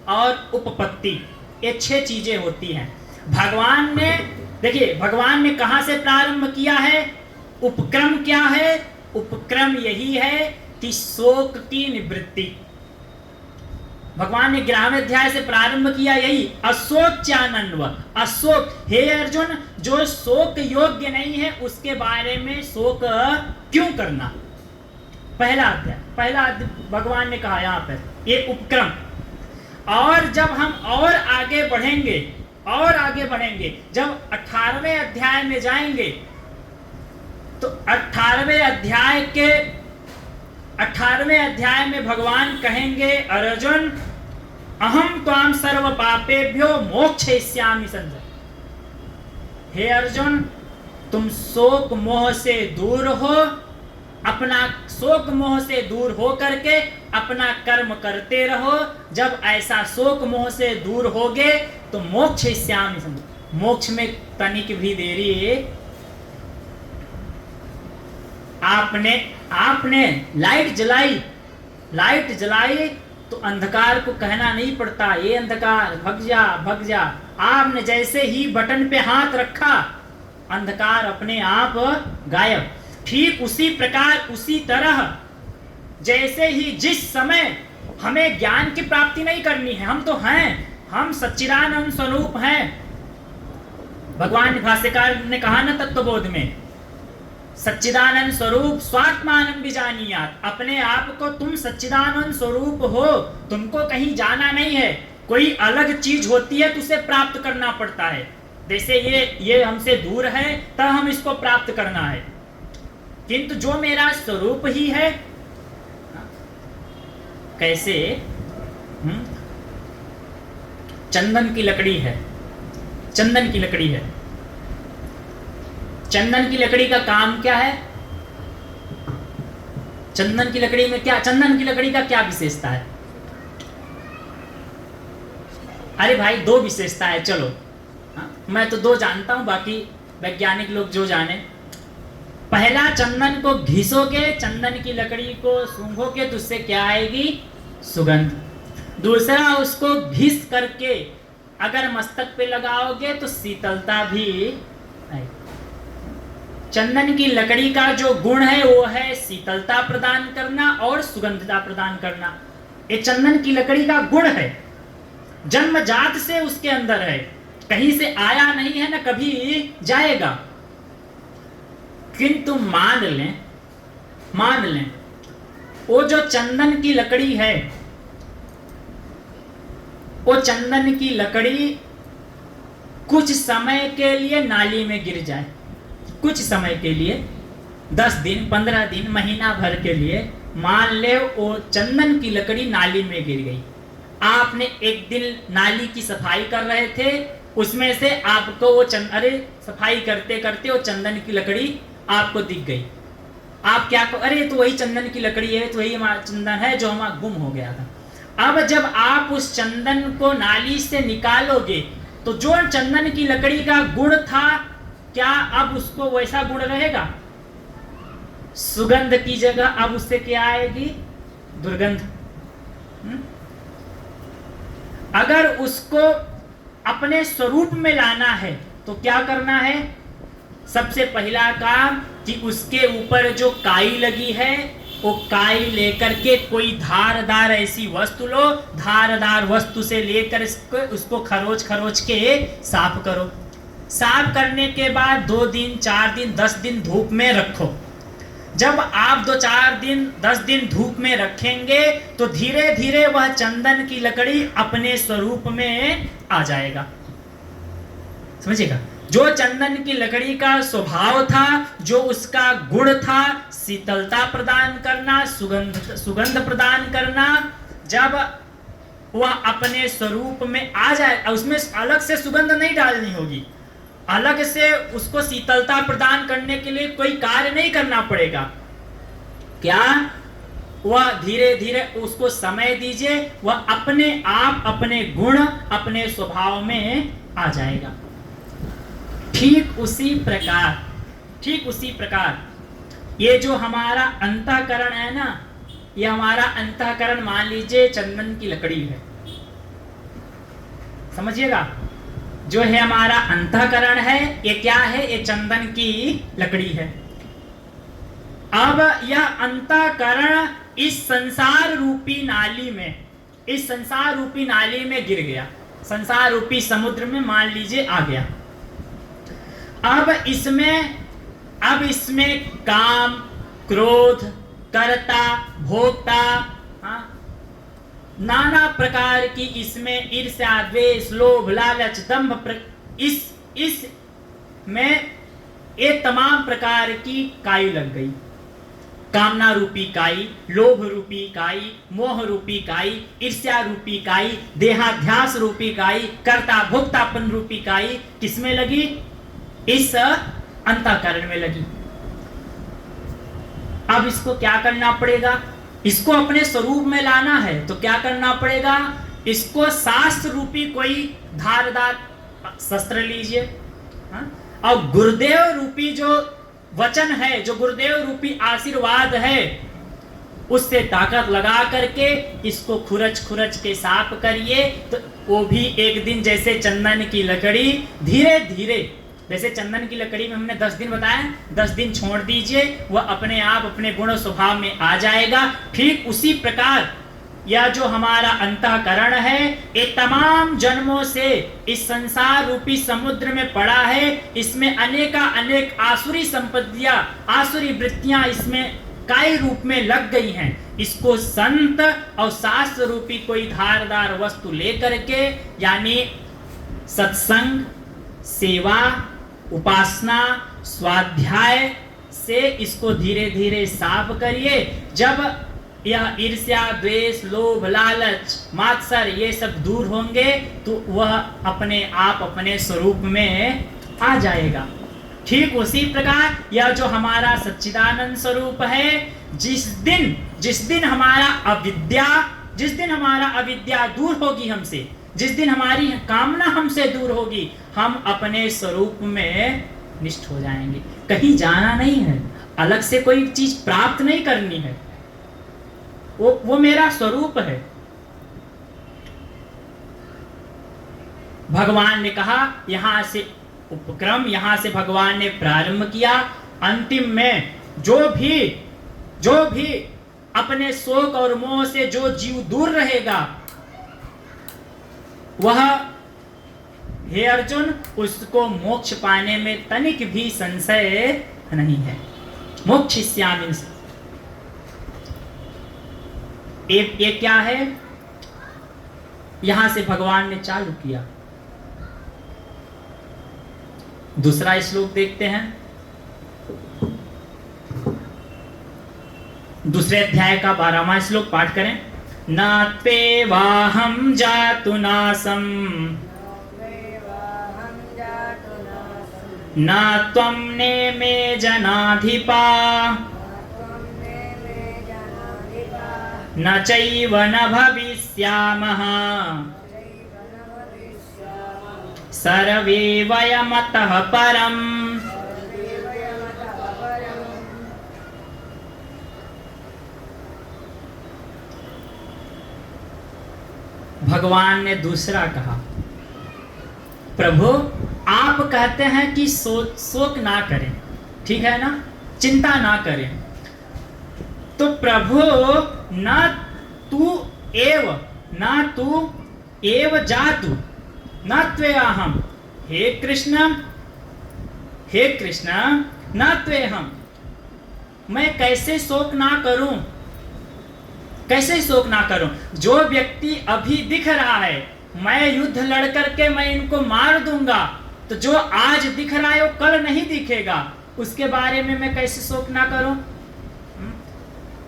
A: और उपपत्ति। ये 6 चीजें होती हैं। भगवान ने, देखिए, भगवान ने कहां से प्रारंभ किया है? उपक्रम क्या है? उपक्रम यही है कि शोक की निवृत्ति। भगवान ने 11वें अध्याय से प्रारंभ किया यही, अशोच्यानन्व। अशोक, हे अर्जुन, जो शोक योग्य नहीं है उसके बारे में शोक क्यों करना? पहला अध्याय भगवान ने कहा यहाँ पर, ये उपक्रम। और जब हम और आगे बढ़ेंगे, जब 18वें अध्याय में जाएंगे, तो 18वें अध्याय में भगवान कहेंगे, अर्जुन, अहम त्वाम सर्व पापेभ्यो मोक्षयिष्यामि संजय। हे अर्जुन, तुम शोक मोह से दूर हो, अपना शोक मोह से दूर हो करके अपना कर्म करते रहो। जब ऐसा शोक मोह से दूर होगे तो मोक्षयिष्यामि संजय। मोक्ष में तनिक भी देरी है। आपने लाइट जलाई तो अंधकार को कहना नहीं पड़ता, ये अंधकार भग जा। आपने जैसे ही बटन पे हाथ रखा, अंधकार अपने आप गायब। ठीक उसी प्रकार, उसी तरह, जैसे ही जिस समय हमें ज्ञान की प्राप्ति नहीं करनी है, हम तो हैं, हम सच्चिदानंद स्वरूप हैं। भगवान भाष्यकार ने कहा ना तत्वबोध में, सच्चिदानंद स्वरूप स्वात्मानं विजानीयात्, अपने आप को तुम सच्चिदानंद स्वरूप हो, तुमको कहीं जाना नहीं है। कोई अलग चीज होती है तो उसे प्राप्त करना पड़ता है। जैसे ये हमसे दूर है तब हम इसको प्राप्त करना है, किंतु जो मेरा स्वरूप ही है, कैसे चंदन की लकड़ी है, चंदन की लकड़ी है, चंदन की लकड़ी का काम क्या है? चंदन की लकड़ी में क्या, चंदन की लकड़ी का क्या विशेषता है? अरे भाई दो विशेषता है, चलो मैं तो दो जानता हूं, बाकी वैज्ञानिक लोग जो जाने। पहला, चंदन को घिसोगे, चंदन की लकड़ी को सूंघोगे तो उससे क्या आएगी? सुगंध। दूसरा, उसको घिस करके अगर मस्तक पे लगाओगे तो शीतलता भी आएगी। चंदन की लकड़ी का जो गुण है वो है शीतलता प्रदान करना और सुगंधता प्रदान करना। ये चंदन की लकड़ी का गुण है, जन्मजात से उसके अंदर है, कहीं से आया नहीं है ना कभी जाएगा। किंतु मान लें वो जो चंदन की लकड़ी है, वो चंदन की लकड़ी कुछ समय के लिए नाली में गिर जाए, कुछ समय के लिए 10 दिन 15 दिन महीना भर के लिए, मान ले वो चंदन की लकड़ी नाली में गिर गई। आपने एक दिन नाली की सफाई कर रहे थे, उसमें से आपको वो अरे सफाई करते करते वो चंदन की लकड़ी आपको दिख गई। आप क्या को, अरे तो वही चंदन की लकड़ी है, तो वही हमारा चंदन है जो हमारा गुम हो गया था। अब जब आप उस चंदन को नाली से निकालोगे तो जो चंदन की लकड़ी का गुण था, क्या अब उसको वैसा गुण रहेगा? सुगंध की जगह अब उससे क्या आएगी? दुर्गंध। अगर उसको अपने स्वरूप में लाना है तो क्या करना है? सबसे पहला काम कि उसके ऊपर जो काई लगी है वो काई लेकर के कोई धारदार ऐसी वस्तु लो, धारदार वस्तु से लेकर उसको खरोच खरोच के साफ करो। साफ करने के बाद 2 दिन 4 दिन 10 दिन धूप में रखो। जब आप 2-4 दिन 10 दिन धूप में रखेंगे तो धीरे धीरे वह चंदन की लकड़ी अपने स्वरूप में आ जाएगा। समझिएगा, जो चंदन की लकड़ी का स्वभाव था, जो उसका गुण था शीतलता प्रदान करना, सुगंध प्रदान करना, जब वह अपने स्वरूप में आ जाए, उसमें अलग से सुगंध नहीं डालनी होगी, अलग से उसको शीतलता प्रदान करने के लिए कोई कार्य नहीं करना पड़ेगा। क्या? वह धीरे धीरे उसको समय दीजिए, वह अपने आप अपने गुण अपने स्वभाव में आ जाएगा। ठीक उसी प्रकार ये जो हमारा अंतःकरण है ना, ये हमारा अंतःकरण मान लीजिए चंदन की लकड़ी है, समझिएगा। जो है हमारा अंतःकरण है, ये क्या है? ये चंदन की लकड़ी है। अब यह अंतःकरण इस संसार रूपी नाली में गिर गया, संसार रूपी समुद्र में मान लीजिए आ गया। अब इसमें काम, क्रोध, कर्ता, भोक्ता, नाना प्रकार की इसमें ईर्ष्या, द्वेष, लोभ, लालच, दंभ, इसमें ये तमाम प्रकार की काई लग गई। कामना रूपी काई, लोभ रूपी काई, मोह रूपी काई, ईर्ष्या रूपी काई, देहाध्यास रूपी काई, कर्ता भोक्तापन रूपी काई किसमें लगी? इस अंतःकरण में लगी। अब इसको क्या करना पड़ेगा? इसको अपने स्वरूप में लाना है तो क्या करना पड़ेगा? इसको शास्त्र रूपी कोई धारदार शस्त्र लीजिए, और गुरुदेव रूपी जो वचन है, जो गुरुदेव रूपी आशीर्वाद है, उससे ताकत लगा करके इसको खुरच खुरच के साफ करिए। तो वो भी एक दिन जैसे चंदन की लकड़ी धीरे धीरे, जैसे चंदन की लकड़ी में हमने 10 दिन बताया, 10 दिन छोड़ दीजिए, वह अपने आप अपने गुण स्वभाव में आ जाएगा। ठीक उसी प्रकार यह जो हमारा अंतःकरण है, ये तमाम जन्मों से इस संसार रूपी समुद्र में पड़ा है। इसमें अनेक आसुरी संपत्तियां, आसुरी वृत्तियां इसमें काय रूप में लग गई हैं। इसको संत और शास्त्र रूपी कोई धारदार वस्तु लेकर के, यानी सत्संग, सेवा, उपासना, स्वाध्याय से इसको धीरे धीरे साफ करिए। जब यह ईर्ष्या, द्वेष, लोभ, लालच, मात्सर ये सब दूर होंगे तो वह अपने आप अपने स्वरूप में आ जाएगा। ठीक उसी प्रकार यह जो हमारा सच्चिदानंद स्वरूप है, जिस दिन हमारा अविद्या दूर होगी हमसे, जिस दिन हमारी कामना हमसे दूर होगी, हम अपने स्वरूप में निष्ठ हो जाएंगे। कहीं जाना नहीं है, अलग से कोई चीज प्राप्त नहीं करनी है, वो मेरा स्वरूप है। भगवान ने कहा, यहां से उपक्रम, यहां से भगवान ने प्रारंभ किया। अंतिम में जो भी अपने शोक और मोह से जो जीव दूर रहेगा, वह, हे अर्जुन, उसको मोक्ष पाने में तनिक भी संशय नहीं है। मोक्षयिष्यामि। ये क्या है? यहां से भगवान ने चालू किया। दूसरा श्लोक देखते हैं, दूसरे अध्याय का 12वां श्लोक पाठ करें। न त्वेवाहं जातु नासं न त्वं नेमे जनाधिपा न चैव न भविष्यामः सर्वे वयमतः परम्। भगवान ने दूसरा कहा, प्रभु आप कहते हैं कि शोक ना करें, ठीक है ना, चिंता ना करें, तो प्रभु न तू एव जातु न त्वेहम। हे कृष्ण न त्वेहम, मैं कैसे शोक ना करूं, कैसे शोक ना करूं? जो व्यक्ति अभी दिख रहा है, मैं युद्ध लड़ करके मैं इनको मार दूंगा, तो जो आज दिख रहा है वो कल नहीं दिखेगा, उसके बारे में मैं कैसे शोक ना करूं?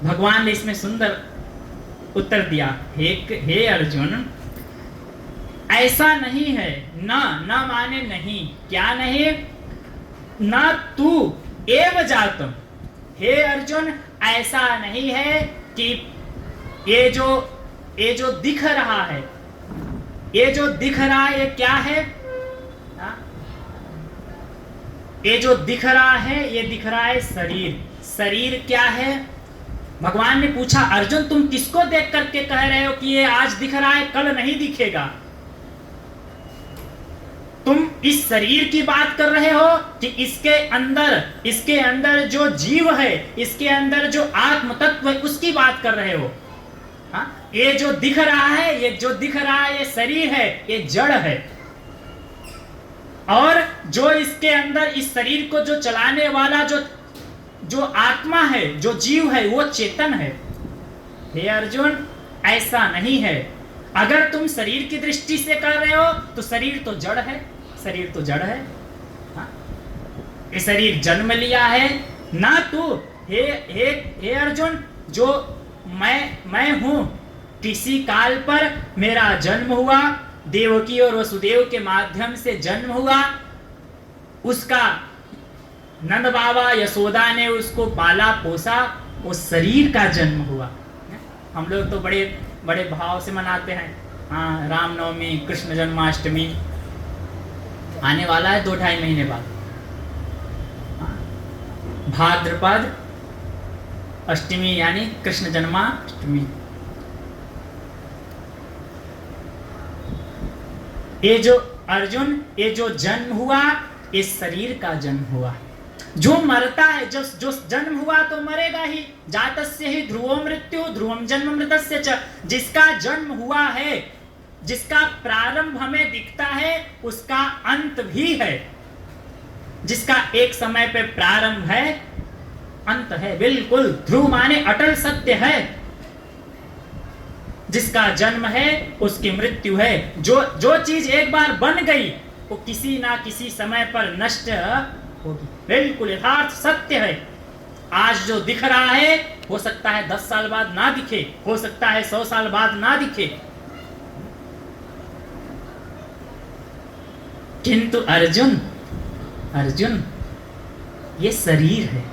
A: भगवान ने इसमें सुंदर उत्तर दिया, हे अर्जुन, ऐसा नहीं है। ना माने नहीं, क्या नहीं? ना तू एव जातुम। हे अर्जुन, ऐसा नहीं है कि ये जो दिख रहा है, ये क्या है? ये जो दिख रहा है शरीर क्या है? भगवान ने पूछा, अर्जुन तुम किसको देख करके कह रहे हो कि ये आज दिख रहा है कल नहीं दिखेगा? तुम इस शरीर की बात कर रहे हो कि इसके अंदर जो जीव है, इसके अंदर जो आत्म तत्व है, उसकी बात कर रहे हो? ये जो दिख रहा है, ये शरीर है, ये जड़ है, और जो इसके अंदर इस शरीर को जो चलाने वाला जो आत्मा है, जो जीव है, वो चेतन है। हे अर्जुन, ऐसा नहीं है। अगर तुम शरीर की दृष्टि से कर रहे हो तो शरीर तो जड़ है, ये शरीर जन्म लिया है ना। तू हे अर्जुन, जो मैं हूं, किसी काल पर मेरा जन्म हुआ, देवकी और वसुदेव के माध्यम से जन्म हुआ, उसका नंद बाबा यशोदा ने उसको पाला पोसा, वो शरीर का जन्म हुआ। हम लोग तो बड़े बड़े भाव से मनाते हैं, हाँ, रामनवमी, कृष्ण जन्माष्टमी आने वाला है 2-2.5 महीने बाद, भाद्रपद अष्टमी यानी कृष्ण जन्माष्टमी। ये जो अर्जुन, ये जो जन्म हुआ, इस शरीर का जन्म हुआ। जो मरता है, जो जन्म हुआ तो मरेगा ही। जातस्य ही ध्रुवो मृत्यु ध्रुवम जन्म मृतस्य च। जिसका जन्म हुआ है, जिसका प्रारंभ हमें दिखता है, उसका अंत भी है। जिसका एक समय पे प्रारंभ है, अंत है। बिल्कुल, ध्रुव माने अटल सत्य है। जिसका जन्म है उसकी मृत्यु है। जो चीज एक बार बन गई वो किसी ना किसी समय पर नष्ट होगी। बिल्कुल यथार्थ सत्य है। आज जो दिख रहा है हो सकता है 10 साल बाद ना दिखे, हो सकता है 100 साल बाद ना दिखे। किंतु अर्जुन, ये शरीर है।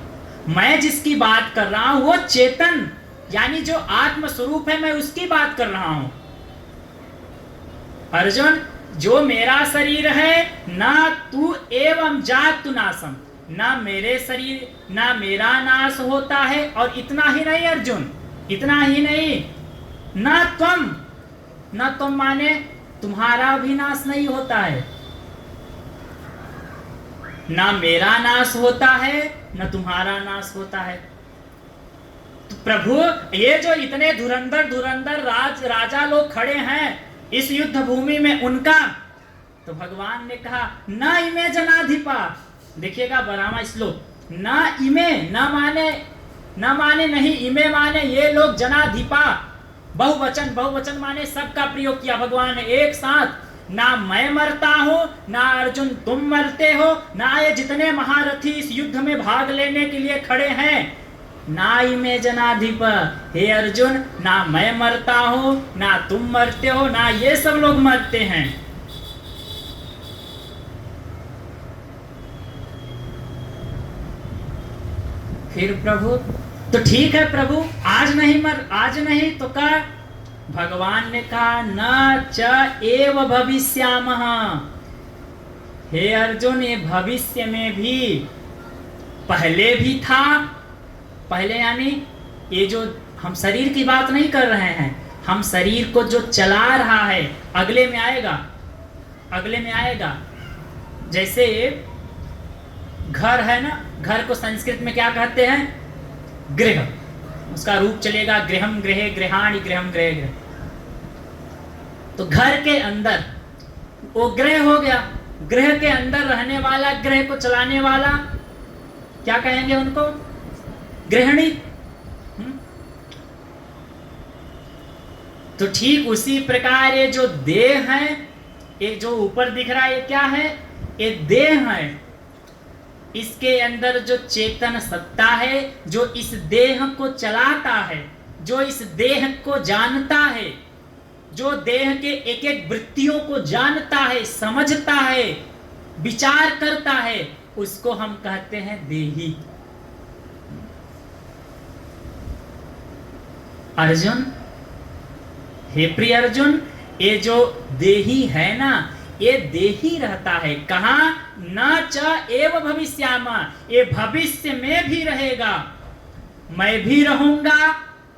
A: मैं जिसकी बात कर रहा हूं वो चेतन, यानी जो आत्म स्वरूप है, मैं उसकी बात कर रहा हूं। अर्जुन, जो मेरा शरीर है, ना तू एवं जातु नासम, ना मेरे शरीर, ना मेरा नाश होता है। और इतना ही नहीं अर्जुन, इतना ही नहीं, ना तुम माने तुम्हारा भी नाश नहीं होता है। ना मेरा नाश होता है, ना तुम्हारा नाश होता है। तो प्रभु, ये जो इतने धुरंधर राजा लोग खड़े हैं इस युद्ध भूमि में, उनका तो भगवान ने कहा न इमे जनाधिपा। देखिएगा 12वां श्लोक, न इमे, न माने नहीं, इमे माने ये लोग, जनाधिपा बहुवचन माने सबका प्रयोग किया भगवान ने एक साथ। ना मैं मरता हूं, ना अर्जुन तुम मरते हो, ना ये जितने महारथी इस युद्ध में भाग लेने के लिए खड़े हैं, ना इमे जनाधिप, हे अर्जुन, ना मैं मरता हूं, ना तुम मरते हो, ना ये सब लोग मरते हैं। फिर प्रभु, तो ठीक है प्रभु, आज नहीं तो क्या? भगवान ने कहा न च एव भविष्यामः। हे अर्जुन, ये भविष्य में भी, पहले भी था। पहले यानी ये जो हम शरीर की बात नहीं कर रहे हैं, हम शरीर को जो चला रहा है, अगले में आएगा। जैसे घर है ना, घर को संस्कृत में क्या कहते हैं? गृह। उसका रूप चलेगा गृहम गृहे गृहाणि गृहम गृहे गृह। तो घर के अंदर वो गृह हो गया, गृह के अंदर रहने वाला, गृह को चलाने वाला, क्या कहेंगे उनको? गृहिणी। तो ठीक उसी प्रकार ये जो देह है, ये जो ऊपर दिख रहा है, ये क्या है? ये देह है। इसके अंदर जो चेतन सत्ता है, जो इस देह को चलाता है, जो इस देह को जानता है, जो देह के एक एक वृत्तियों को जानता है, समझता है, विचार करता है, उसको हम कहते हैं देही। अर्जुन, हे प्रिय अर्जुन, ये जो देही है ना, ये देही रहता है कहाँ? न च एव भविष्यामा, ये भविष्य में भी रहेगा। मैं भी रहूंगा,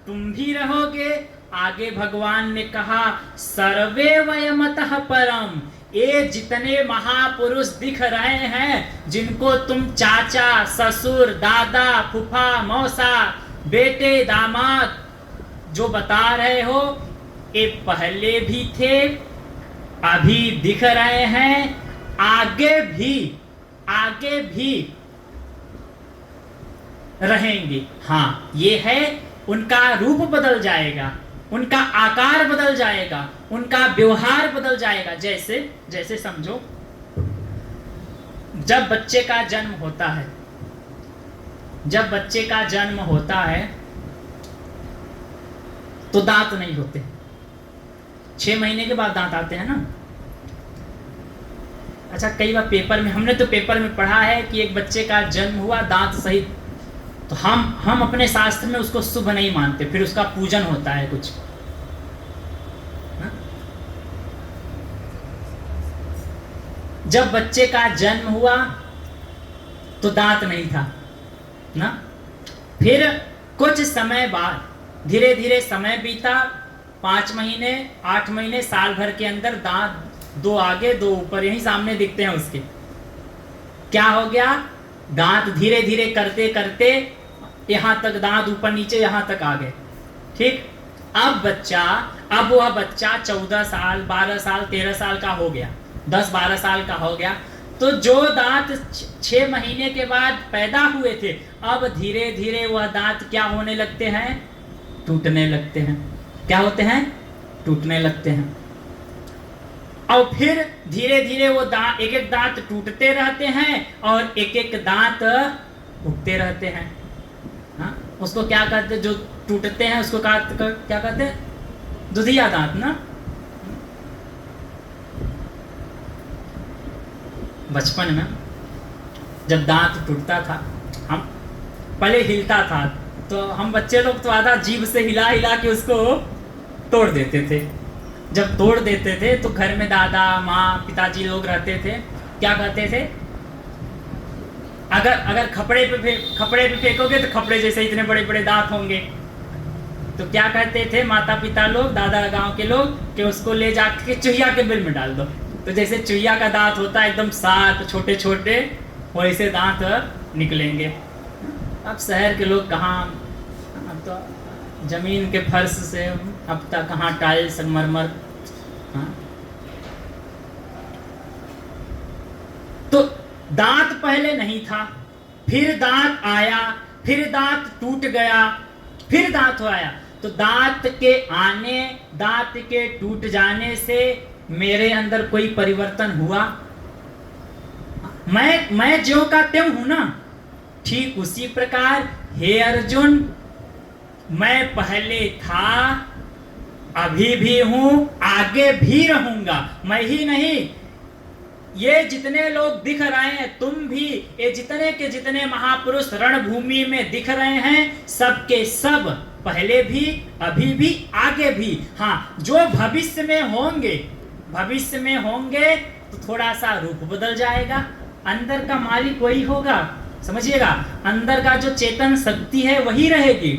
A: तुम भी रहोगे। आगे भगवान ने कहा सर्वे वयमतः परम। ये जितने महापुरुष दिख रहे हैं, जिनको तुम चाचा, ससुर, दादा, फूफा, मौसा, बेटे, दामाद जो बता रहे हो, ये पहले भी थे, अभी दिख रहे हैं, आगे भी रहेंगे। हाँ, ये है, उनका रूप बदल जाएगा, उनका आकार बदल जाएगा, उनका व्यवहार बदल जाएगा। जैसे समझो, जब बच्चे का जन्म होता है, तो दांत नहीं होते। 6 महीने के बाद दांत आते हैं ना। अच्छा, कई बार हमने तो पेपर में पढ़ा है कि एक बच्चे का जन्म हुआ दांत सहित, तो हम अपने शास्त्र में उसको शुभ नहीं मानते, फिर उसका पूजन होता है कुछ। जब बच्चे का जन्म हुआ तो दांत नहीं था ना। फिर कुछ समय बाद धीरे धीरे समय बीता, 5 महीने, 8 महीने, साल भर के अंदर दांत 2 आगे 2 ऊपर, यही सामने दिखते हैं उसके। क्या हो गया? दांत धीरे धीरे करते करते यहाँ तक दांत ऊपर नीचे यहाँ तक आ गए। ठीक, अब वह बच्चा 14 साल 12 साल 13 साल का हो गया, 10-12 साल का हो गया, तो जो दांत 6 महीने के बाद पैदा हुए थे, अब धीरे धीरे वह दांत क्या होने लगते हैं? टूटने लगते हैं। क्या होते हैं? टूटने लगते हैं। और फिर धीरे धीरे वो दांत, एक एक दांत टूटते रहते हैं और एक एक दांत उगते रहते हैं। हाँ, उसको क्या कहते हैं? जो टूटते हैं उसको क्या कहते हैं? दुधिया दांत ना। बचपन में जब दांत टूटता था, हम पहले हिलता था, तो हम बच्चे लोग तो आधा जीभ से हिला हिला के उसको तोड़ देते थे। जब तोड़ देते थे तो घर में दादा माँ पिताजी लोग रहते थे, क्या कहते थे? अगर खपड़े पे फेंकोगे तो खपड़े जैसे इतने बड़े बड़े दांत होंगे। तो क्या कहते थे माता पिता लोग, दादा गांव के लोग, कि उसको ले जाके चूहिया के बिल में डाल दो। तो जैसे चूहिया का दांत होता है एकदम साफ छोटे छोटे, वैसे दांत निकलेंगे। अब शहर के लोग कहाँ, अब तो जमीन के फर्श से अब तक कहाँ टाइल्स संगमरमर। हाँ, तो दांत पहले नहीं था, फिर दांत आया, फिर दांत टूट गया, फिर दांत आया। तो दांत के आने, दांत के टूट जाने से मेरे अंदर कोई परिवर्तन हुआ? मैं ज्यों का त्यों हूं ना। ठीक उसी प्रकार हे अर्जुन, मैं पहले था, अभी भी हूं, आगे भी रहूंगा। मैं ही नहीं, ये जितने लोग दिख रहे हैं, तुम भी, ये जितने के जितने महापुरुष रणभूमि में दिख रहे हैं, सबके सब पहले भी, अभी भी, आगे भी। हाँ, जो भविष्य में होंगे तो थोड़ा सा रूप बदल जाएगा। अंदर का मालिक वही होगा, समझिएगा। अंदर का जो चेतन शक्ति है वही रहेगी।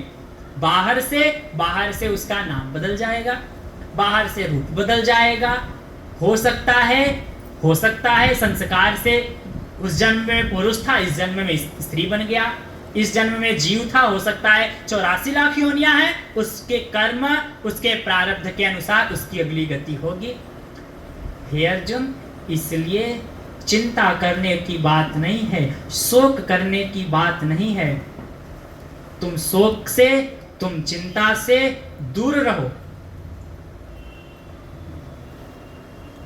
A: बाहर से उसका नाम बदल जाएगा, बाहर से रूप बदल जाएगा। हो सकता है संस्कार से उस जन्म में पुरुष था, इस जन्म में स्त्री बन गया, इस जन्म में जीव था, हो सकता है 84 लाख योनियां हैं, उसके कर्म, उसके प्रारब्ध के अनुसार उसकी अगली गति होगी। हे अर्जुन, इसलिए चिंता करने की बात नहीं है, शोक करने की बात नहीं है। तुम शोक से, तुम चिंता से दूर रहो।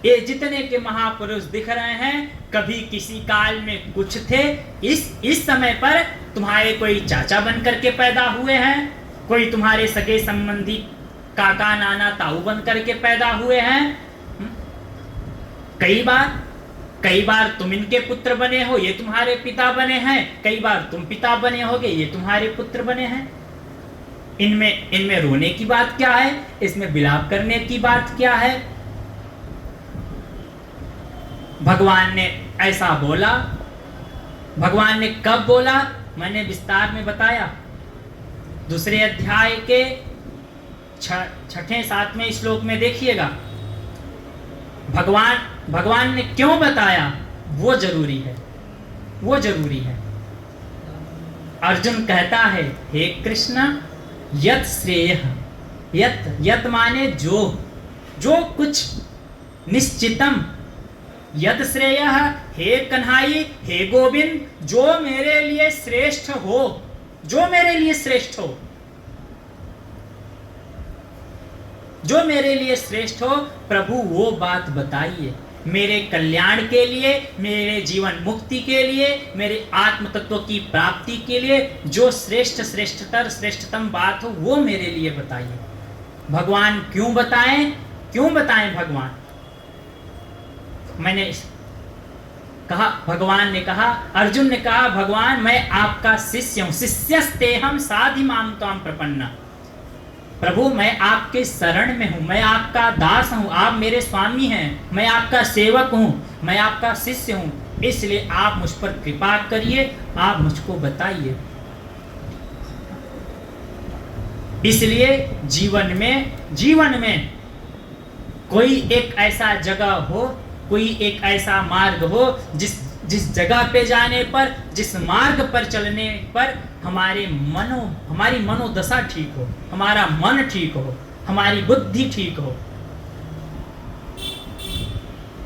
A: ये जितने के महापुरुष दिख रहे हैं, कभी किसी काल में कुछ थे, इस समय पर तुम्हारे कोई चाचा बन करके पैदा हुए हैं, कोई तुम्हारे सगे संबंधी काका नाना ताऊ बन करके पैदा हुए हैं। कई बार तुम इनके पुत्र बने हो, ये तुम्हारे पिता बने हैं, कई बार तुम पिता बने होगे, ये तुम्हारे पुत्र बने हैं। इनमें रोने की बात क्या है? इसमें विलाप करने की बात क्या है? भगवान ने ऐसा बोला। भगवान ने कब बोला? मैंने विस्तार में बताया। दूसरे अध्याय के 6-7वें श्लोक में देखिएगा। भगवान ने क्यों बताया, वो जरूरी है। अर्जुन कहता है, हे कृष्ण, यत श्रेय, यत माने जो कुछ, निश्चितम, यद श्रेय, हे कन्हाई, हे गोविंद, जो मेरे लिए श्रेष्ठ हो, प्रभु वो बात बताइए। मेरे कल्याण के लिए, मेरे जीवन मुक्ति के लिए, मेरे आत्म तत्व की प्राप्ति के लिए जो श्रेष्ठतम बात हो, वो मेरे लिए बताइए। भगवान क्यों बताएं भगवान? मैंने कहा, भगवान ने कहा, अर्जुन ने कहा, भगवान मैं आपका शिष्य हूं, शिष्यस्तेहम साधि माम त्वाम प्रपन्ना। प्रभु मैं आपके शरण में हूं, मैं आपका दास हूं, आप मेरे स्वामी हैं, मैं आपका सेवक हूं, मैं आपका शिष्य हूं, इसलिए आप मुझ पर कृपा करिए, आप मुझको बताइए। इसलिए जीवन में कोई एक ऐसा जगह हो, कोई एक ऐसा मार्ग हो जिस जगह पे जाने पर, जिस मार्ग पर चलने पर हमारी मनोदशा ठीक हो, हमारा मन ठीक हो, हमारी बुद्धि ठीक हो।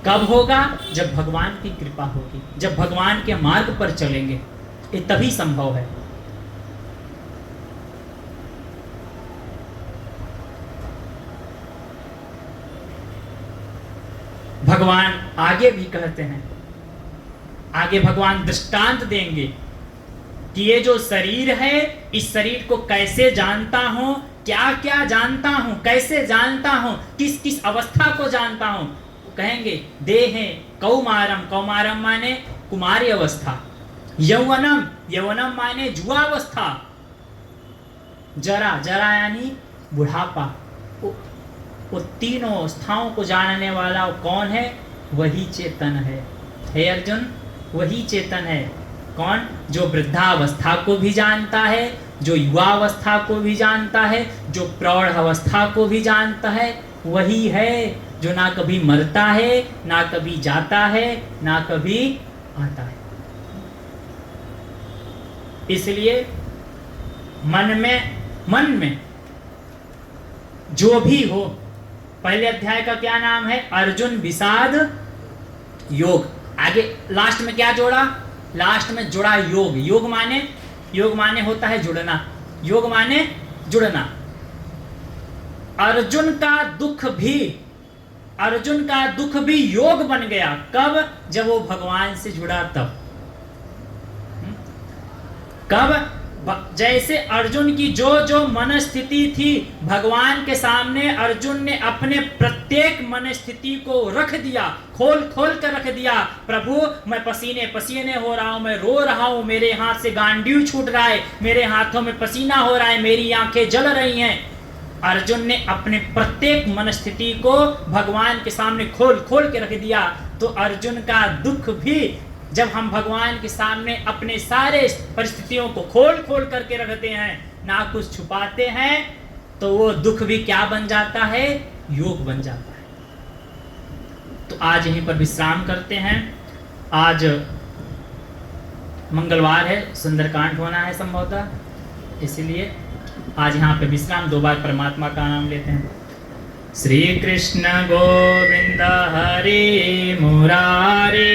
A: कब होगा? जब भगवान की कृपा होगी, जब भगवान के मार्ग पर चलेंगे, ये तभी संभव है। भगवान आगे भी कहते हैं, आगे भगवान दृष्टांत देंगे कि ये जो शरीर है, इस शरीर को कैसे जानता हूं, क्या क्या जानता हूं, कैसे जानता हूं, किस किस अवस्था को जानता हूं। कहेंगे देह कौमारम, कौमारम माने कुमारी अवस्था, यौवनम, यौवनम माने जुआवस्था, जरा, जरा यानी बुढ़ापा। वो तीनों अवस्थाओं को जानने वाला वो कौन है? वही चेतन है। हे अर्जुन, वही चेतन है। कौन? जो वृद्धावस्था को भी जानता है, जो युवावस्था को भी जानता है, जो प्रौढ़ अवस्था को भी जानता है, वही है जो ना कभी मरता है, ना कभी जाता है, ना कभी आता है। इसलिए मन में जो भी हो, पहले अध्याय का क्या नाम है? अर्जुन विषाद योग। आगे लास्ट में क्या जोड़ा? लास्ट में जुड़ा योग। योग माने होता है जुड़ना, योग माने जुड़ना। अर्जुन का दुख भी योग बन गया। कब? जब वो भगवान से जुड़ा तब। कब? जैसे अर्जुन की जो मनस्थिति थी, भगवान के सामने अर्जुन ने अपने प्रत्येक मनस्थिति को रख दिया, खोल कर रख दिया। प्रभु, मैं पसीने पसीने हो रहा हूं, मैं रो रहा हूं, मेरे हाथ से गांडीव छूट रहा है, मेरे हाथों में पसीना हो रहा है, मेरी आंखें जल रही हैं। अर्जुन ने अपने प्रत्येक मनस्थिति को भगवान के सामने खोल के रख दिया। तो अर्जुन का दुख भी, जब हम भगवान के सामने अपने सारे परिस्थितियों को खोल करके रखते हैं, ना कुछ छुपाते हैं, तो वो दुख भी क्या बन जाता है? योग बन जाता है। तो आज यहीं पर विश्राम करते हैं। आज मंगलवार है, सुंदरकांड होना है संभवतः, इसलिए आज यहाँ पे विश्राम। 2 बार परमात्मा का नाम लेते हैं। श्री कृष्ण गोविंद हरे मुरारे,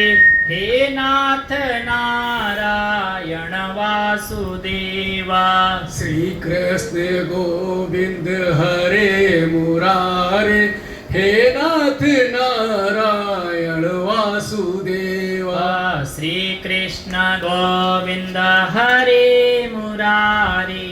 A: हे नाथ नारायण वासुदेवा।
B: श्री कृष्ण गोविंद हरे मुरारे, हे नाथ नारायण वासुदेवा।
A: श्री कृष्ण गोविंद हरे मुरारे,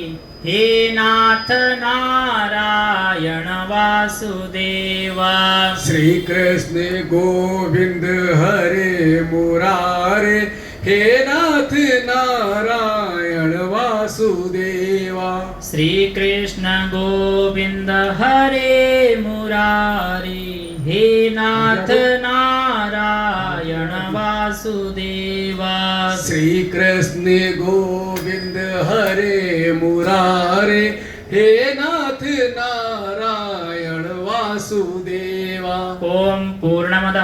A: हे नाथ नारायण वासुदेवा।
B: श्री कृष्ण गोविंद हरे मुरारे, हे नाथ नारायण वासुदेवा।
A: श्री कृष्ण गोविंद हरे मुरारे, हे नाथ नारायण वासुदेवा।
B: श्री कृष्ण गोविंद हरे मुरारे, हे नाथ नारायण वासुदेवा।
A: ओम पूर्णमदः